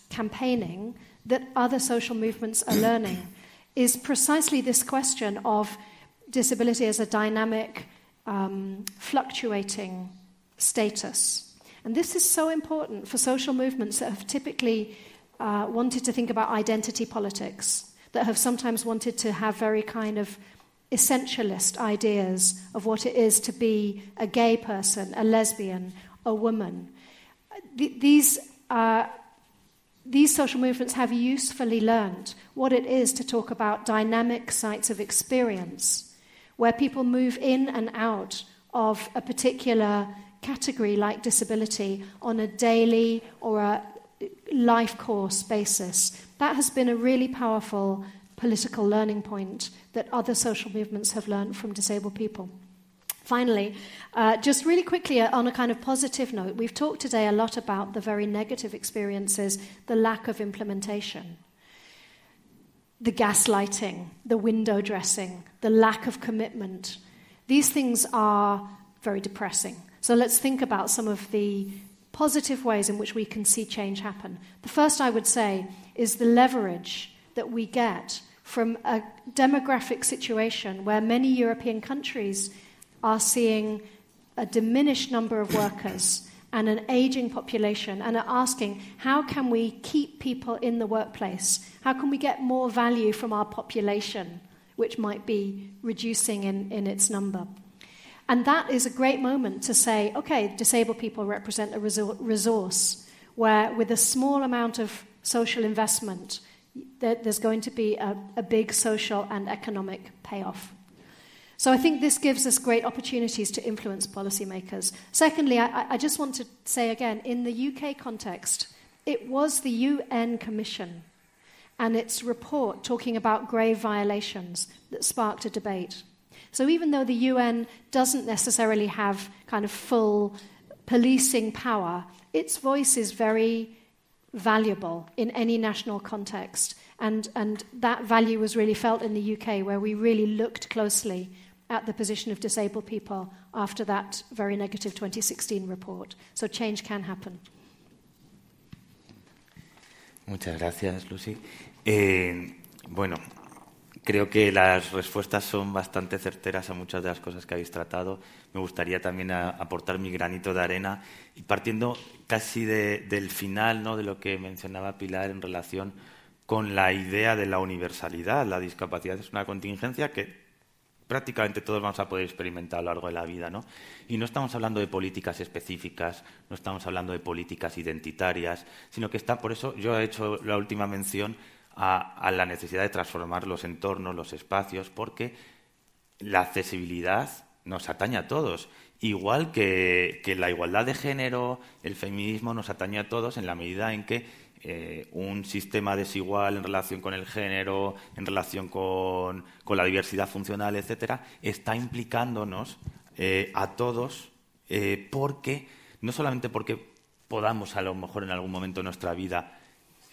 campaigning that other social movements are learning is precisely this question of disability as a dynamic, fluctuating status. And this is so important for social movements that have typically wanted to think about identity politics, that have sometimes wanted to have very kind of essentialist ideas of what it is to be a gay person, a lesbian, a woman. These social movements have usefully learned what it is to talk about dynamic sites of experience, where people move in and out of a particular category like disability on a daily or a life course basis. That has been a really powerful political learning point that other social movements have learned from disabled people. Finally, just really quickly on a kind of positive note, we've talked today a lot about the very negative experiences, the lack of implementation, the gaslighting, the window dressing, the lack of commitment. These things are very depressing. So let's think about some of the positive ways in which we can see change happen. The first, I would say, is the leverage that we get from a demographic situation where many European countries are seeing a diminished number of workers and an aging population, and are asking, how can we keep people in the workplace? How can we get more value from our population, which might be reducing in its number? And that is a great moment to say, okay, disabled people represent a resource where, with a small amount of social investment, there's going to be a big social and economic payoff. So I think this gives us great opportunities to influence policymakers. Secondly, I just want to say again, in the UK context, it was the UN Commission and its report talking about grave violations that sparked a debate. So even though the UN doesn't necessarily have kind of full policing power, its voice is very valuable in any national context. And that value was really felt in the UK, where we really looked closely at the position of disabled people after that very negative 2016 report. So change can happen. Muchas gracias, Lucy. Bueno, creo que las respuestas son bastante certeras a muchas de las cosas que habéis tratado. Me gustaría también aportar mi granito de arena, y partiendo casi del final, ¿no?, de lo que mencionaba Pilar en relación con la idea de la universalidad. La discapacidad es una contingencia que prácticamente todos vamos a poder experimentar a lo largo de la vida, ¿no? Y no estamos hablando de políticas específicas, no estamos hablando de políticas identitarias, sino que por eso yo he hecho la última mención a la necesidad de transformar los entornos, los espacios, porque la accesibilidad nos atañe a todos. Igual que la igualdad de género, el feminismo nos atañe a todos en la medida en que un sistema desigual en relación con el género, en relación con la diversidad funcional, etcétera, está implicándonos a todos, porque no solamente porque podamos a lo mejor en algún momento de nuestra vida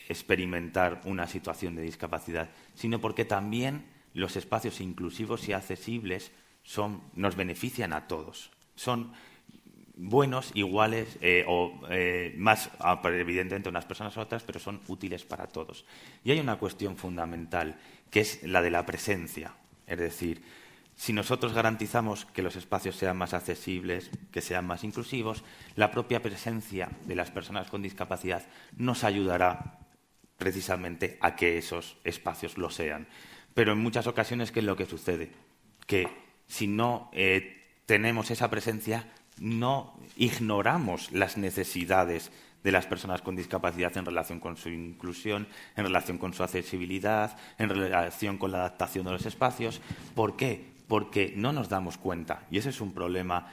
experimentar una situación de discapacidad, sino porque también los espacios inclusivos y accesibles nos benefician a todos. Son buenos, iguales más, evidentemente, unas personas a otras, pero son útiles para todos. Y hay una cuestión fundamental, que es la de la presencia. Es decir, si nosotros garantizamos que los espacios sean más accesibles, que sean más inclusivos, la propia presencia de las personas con discapacidad nos ayudará precisamente a que esos espacios lo sean. Pero en muchas ocasiones, ¿qué es lo que sucede? Que si no tenemos esa presencia, no ignoramos las necesidades de las personas con discapacidad en relación con su inclusión, en relación con su accesibilidad, en relación con la adaptación de los espacios. ¿Por qué? Porque no nos damos cuenta, y ese es un problema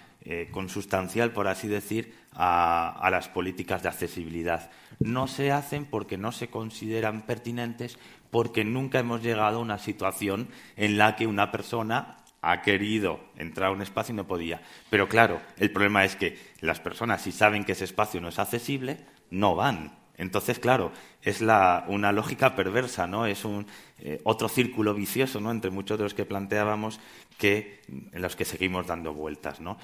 consustancial, por así decir, a las políticas de accesibilidad. No se hacen porque no se consideran pertinentes, porque nunca hemos llegado a una situación en la que una persona ha querido entrar a un espacio y no podía. Pero claro, el problema es que las personas, si saben que ese espacio no es accesible, no van. Entonces, claro, es una lógica perversa, ¿no? Es otro círculo vicioso, ¿no?, entre muchos de los que planteábamos, en los que seguimos dando vueltas, ¿no?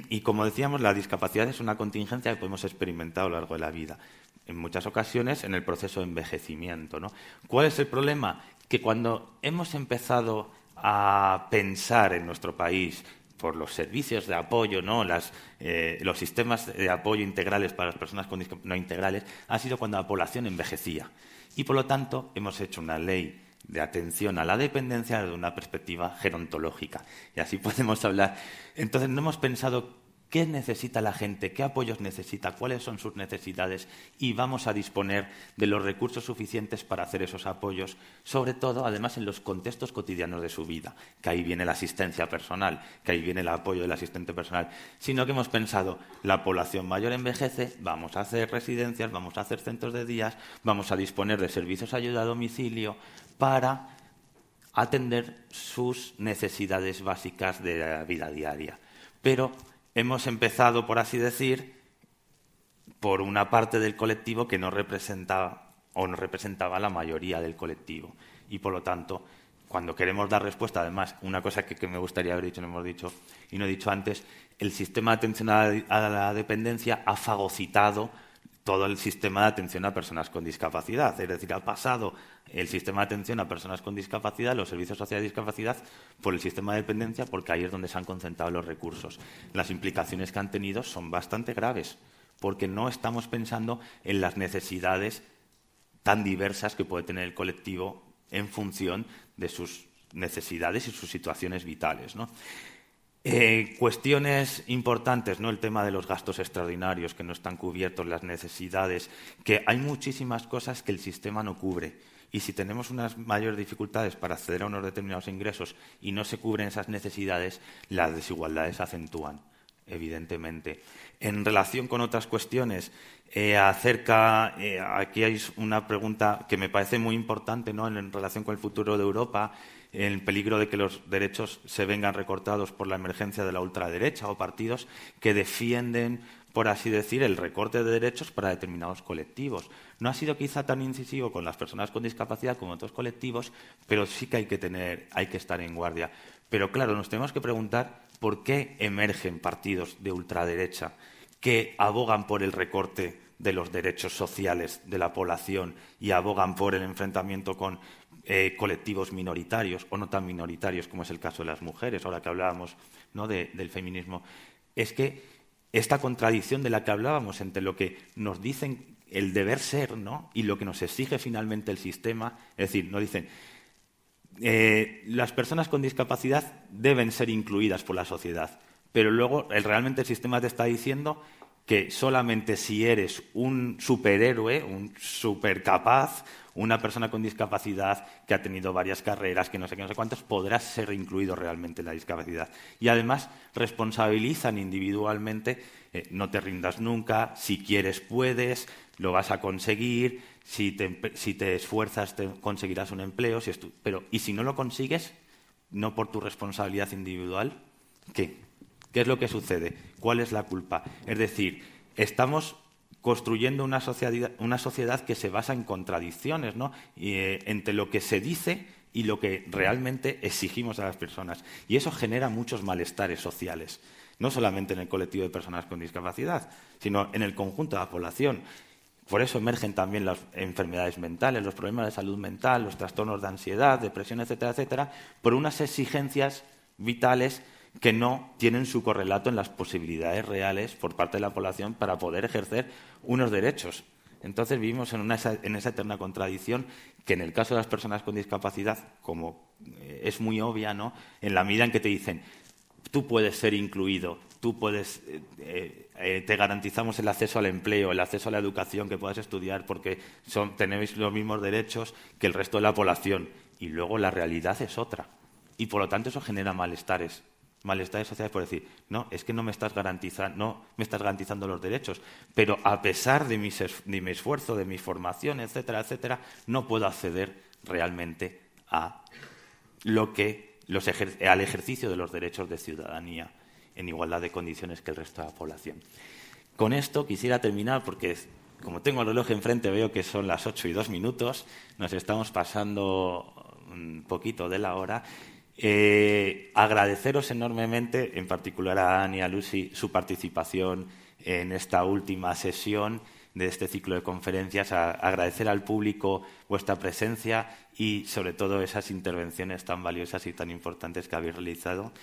Y como decíamos, la discapacidad es una contingencia que podemos experimentar a lo largo de la vida, en muchas ocasiones en el proceso de envejecimiento, ¿no? ¿Cuál es el problema? Que cuando hemos empezado a pensar en nuestro país por los servicios de apoyo, ¿no?, los sistemas de apoyo integrales para las personas con discapacidad no integrales, ha sido cuando la población envejecía. Y, por lo tanto, hemos hecho una ley de atención a la dependencia desde una perspectiva gerontológica. Y así podemos hablar. Entonces, no hemos pensado qué necesita la gente, qué apoyos necesita, cuáles son sus necesidades y vamos a disponer de los recursos suficientes para hacer esos apoyos, sobre todo, además, en los contextos cotidianos de su vida, que ahí viene la asistencia personal, que ahí viene el apoyo del asistente personal, sino que hemos pensado, la población mayor envejece, vamos a hacer residencias, vamos a hacer centros de días, vamos a disponer de servicios de ayuda a domicilio para atender sus necesidades básicas de la vida diaria. Pero hemos empezado, por así decir, por una parte del colectivo que no representaba o no representaba la mayoría del colectivo. Y, por lo tanto, cuando queremos dar respuesta, además, una cosa que me gustaría haber dicho, no hemos dicho y no he dicho antes, el sistema de atención a la dependencia ha fagocitado todo el sistema de atención a personas con discapacidad. Es decir, ha pasado el sistema de atención a personas con discapacidad, los servicios sociales de discapacidad, por el sistema de dependencia, porque ahí es donde se han concentrado los recursos. Las implicaciones que han tenido son bastante graves, porque no estamos pensando en las necesidades tan diversas que puede tener el colectivo en función de sus necesidades y sus situaciones vitales, ¿no? Cuestiones importantes, ¿no? El tema de los gastos extraordinarios que no están cubiertos, las necesidades, que hay muchísimas cosas que el sistema no cubre. Y si tenemos unas mayores dificultades para acceder a unos determinados ingresos y no se cubren esas necesidades, las desigualdades se acentúan, evidentemente. En relación con otras cuestiones, aquí hay una pregunta que me parece muy importante, ¿no? En relación con el futuro de Europa, el peligro de que los derechos se vengan recortados por la emergencia de la ultraderecha o partidos que defienden, por así decir, el recorte de derechos para determinados colectivos. No ha sido quizá tan incisivo con las personas con discapacidad como otros colectivos, pero sí que hay que estar en guardia. Pero claro, nos tenemos que preguntar por qué emergen partidos de ultraderecha que abogan por el recorte de los derechos sociales de la población y abogan por el enfrentamiento con colectivos minoritarios o no tan minoritarios, como es el caso de las mujeres, ahora que hablábamos, ¿no?, del feminismo. Es que esta contradicción de la que hablábamos entre lo que nos dicen el deber ser, ¿no?, y lo que nos exige finalmente el sistema, es decir, nos dicen las personas con discapacidad deben ser incluidas por la sociedad, pero luego realmente el sistema te está diciendo que solamente si eres un superhéroe, un supercapaz, una persona con discapacidad que ha tenido varias carreras, que no sé qué, no sé cuántos, podrás ser incluido realmente en la discapacidad. Y además responsabilizan individualmente, no te rindas nunca, si quieres puedes, lo vas a conseguir, si te esfuerzas te conseguirás un empleo, pero ¿y si no lo consigues, no por tu responsabilidad individual? ¿Qué? ¿Qué es lo que sucede? ¿Cuál es la culpa? Es decir, estamos construyendo una sociedad que se basa en contradicciones, ¿no?, entre lo que se dice y lo que realmente exigimos a las personas. Y eso genera muchos malestares sociales, no solamente en el colectivo de personas con discapacidad, sino en el conjunto de la población. Por eso emergen también las enfermedades mentales, los problemas de salud mental, los trastornos de ansiedad, depresión, etcétera, etcétera, por unas exigencias vitales que no tienen su correlato en las posibilidades reales por parte de la población para poder ejercer unos derechos. Entonces vivimos en esa eterna contradicción que en el caso de las personas con discapacidad, como es muy obvia, ¿no?, en la medida en que te dicen tú puedes ser incluido, tú puedes, te garantizamos el acceso al empleo, el acceso a la educación, que puedas estudiar porque tenéis los mismos derechos que el resto de la población, y luego la realidad es otra. Y por lo tanto eso genera malestares sociales por decir, no, es que no me estás garantizando los derechos, pero a pesar de mi esfuerzo, de mi formación, etcétera, etcétera, no puedo acceder realmente a al ejercicio de los derechos de ciudadanía en igualdad de condiciones que el resto de la población. Con esto quisiera terminar porque, como tengo el reloj enfrente, veo que son las 8:02, nos estamos pasando un poquito de la hora. Agradeceros enormemente, en particular a Ani y a Lucy, su participación en esta última sesión de este ciclo de conferencias, agradecer al público vuestra presencia y, sobre todo, esas intervenciones tan valiosas y tan importantes que habéis realizado.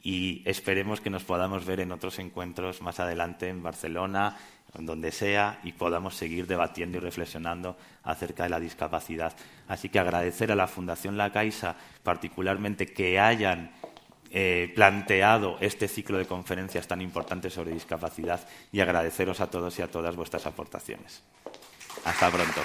Y esperemos que nos podamos ver en otros encuentros más adelante en Barcelona, en donde sea, y podamos seguir debatiendo y reflexionando acerca de la discapacidad. Así que agradecer a la Fundación La Caixa, particularmente, que hayan planteado este ciclo de conferencias tan importantes sobre discapacidad y agradeceros a todos y a todas vuestras aportaciones. Hasta pronto.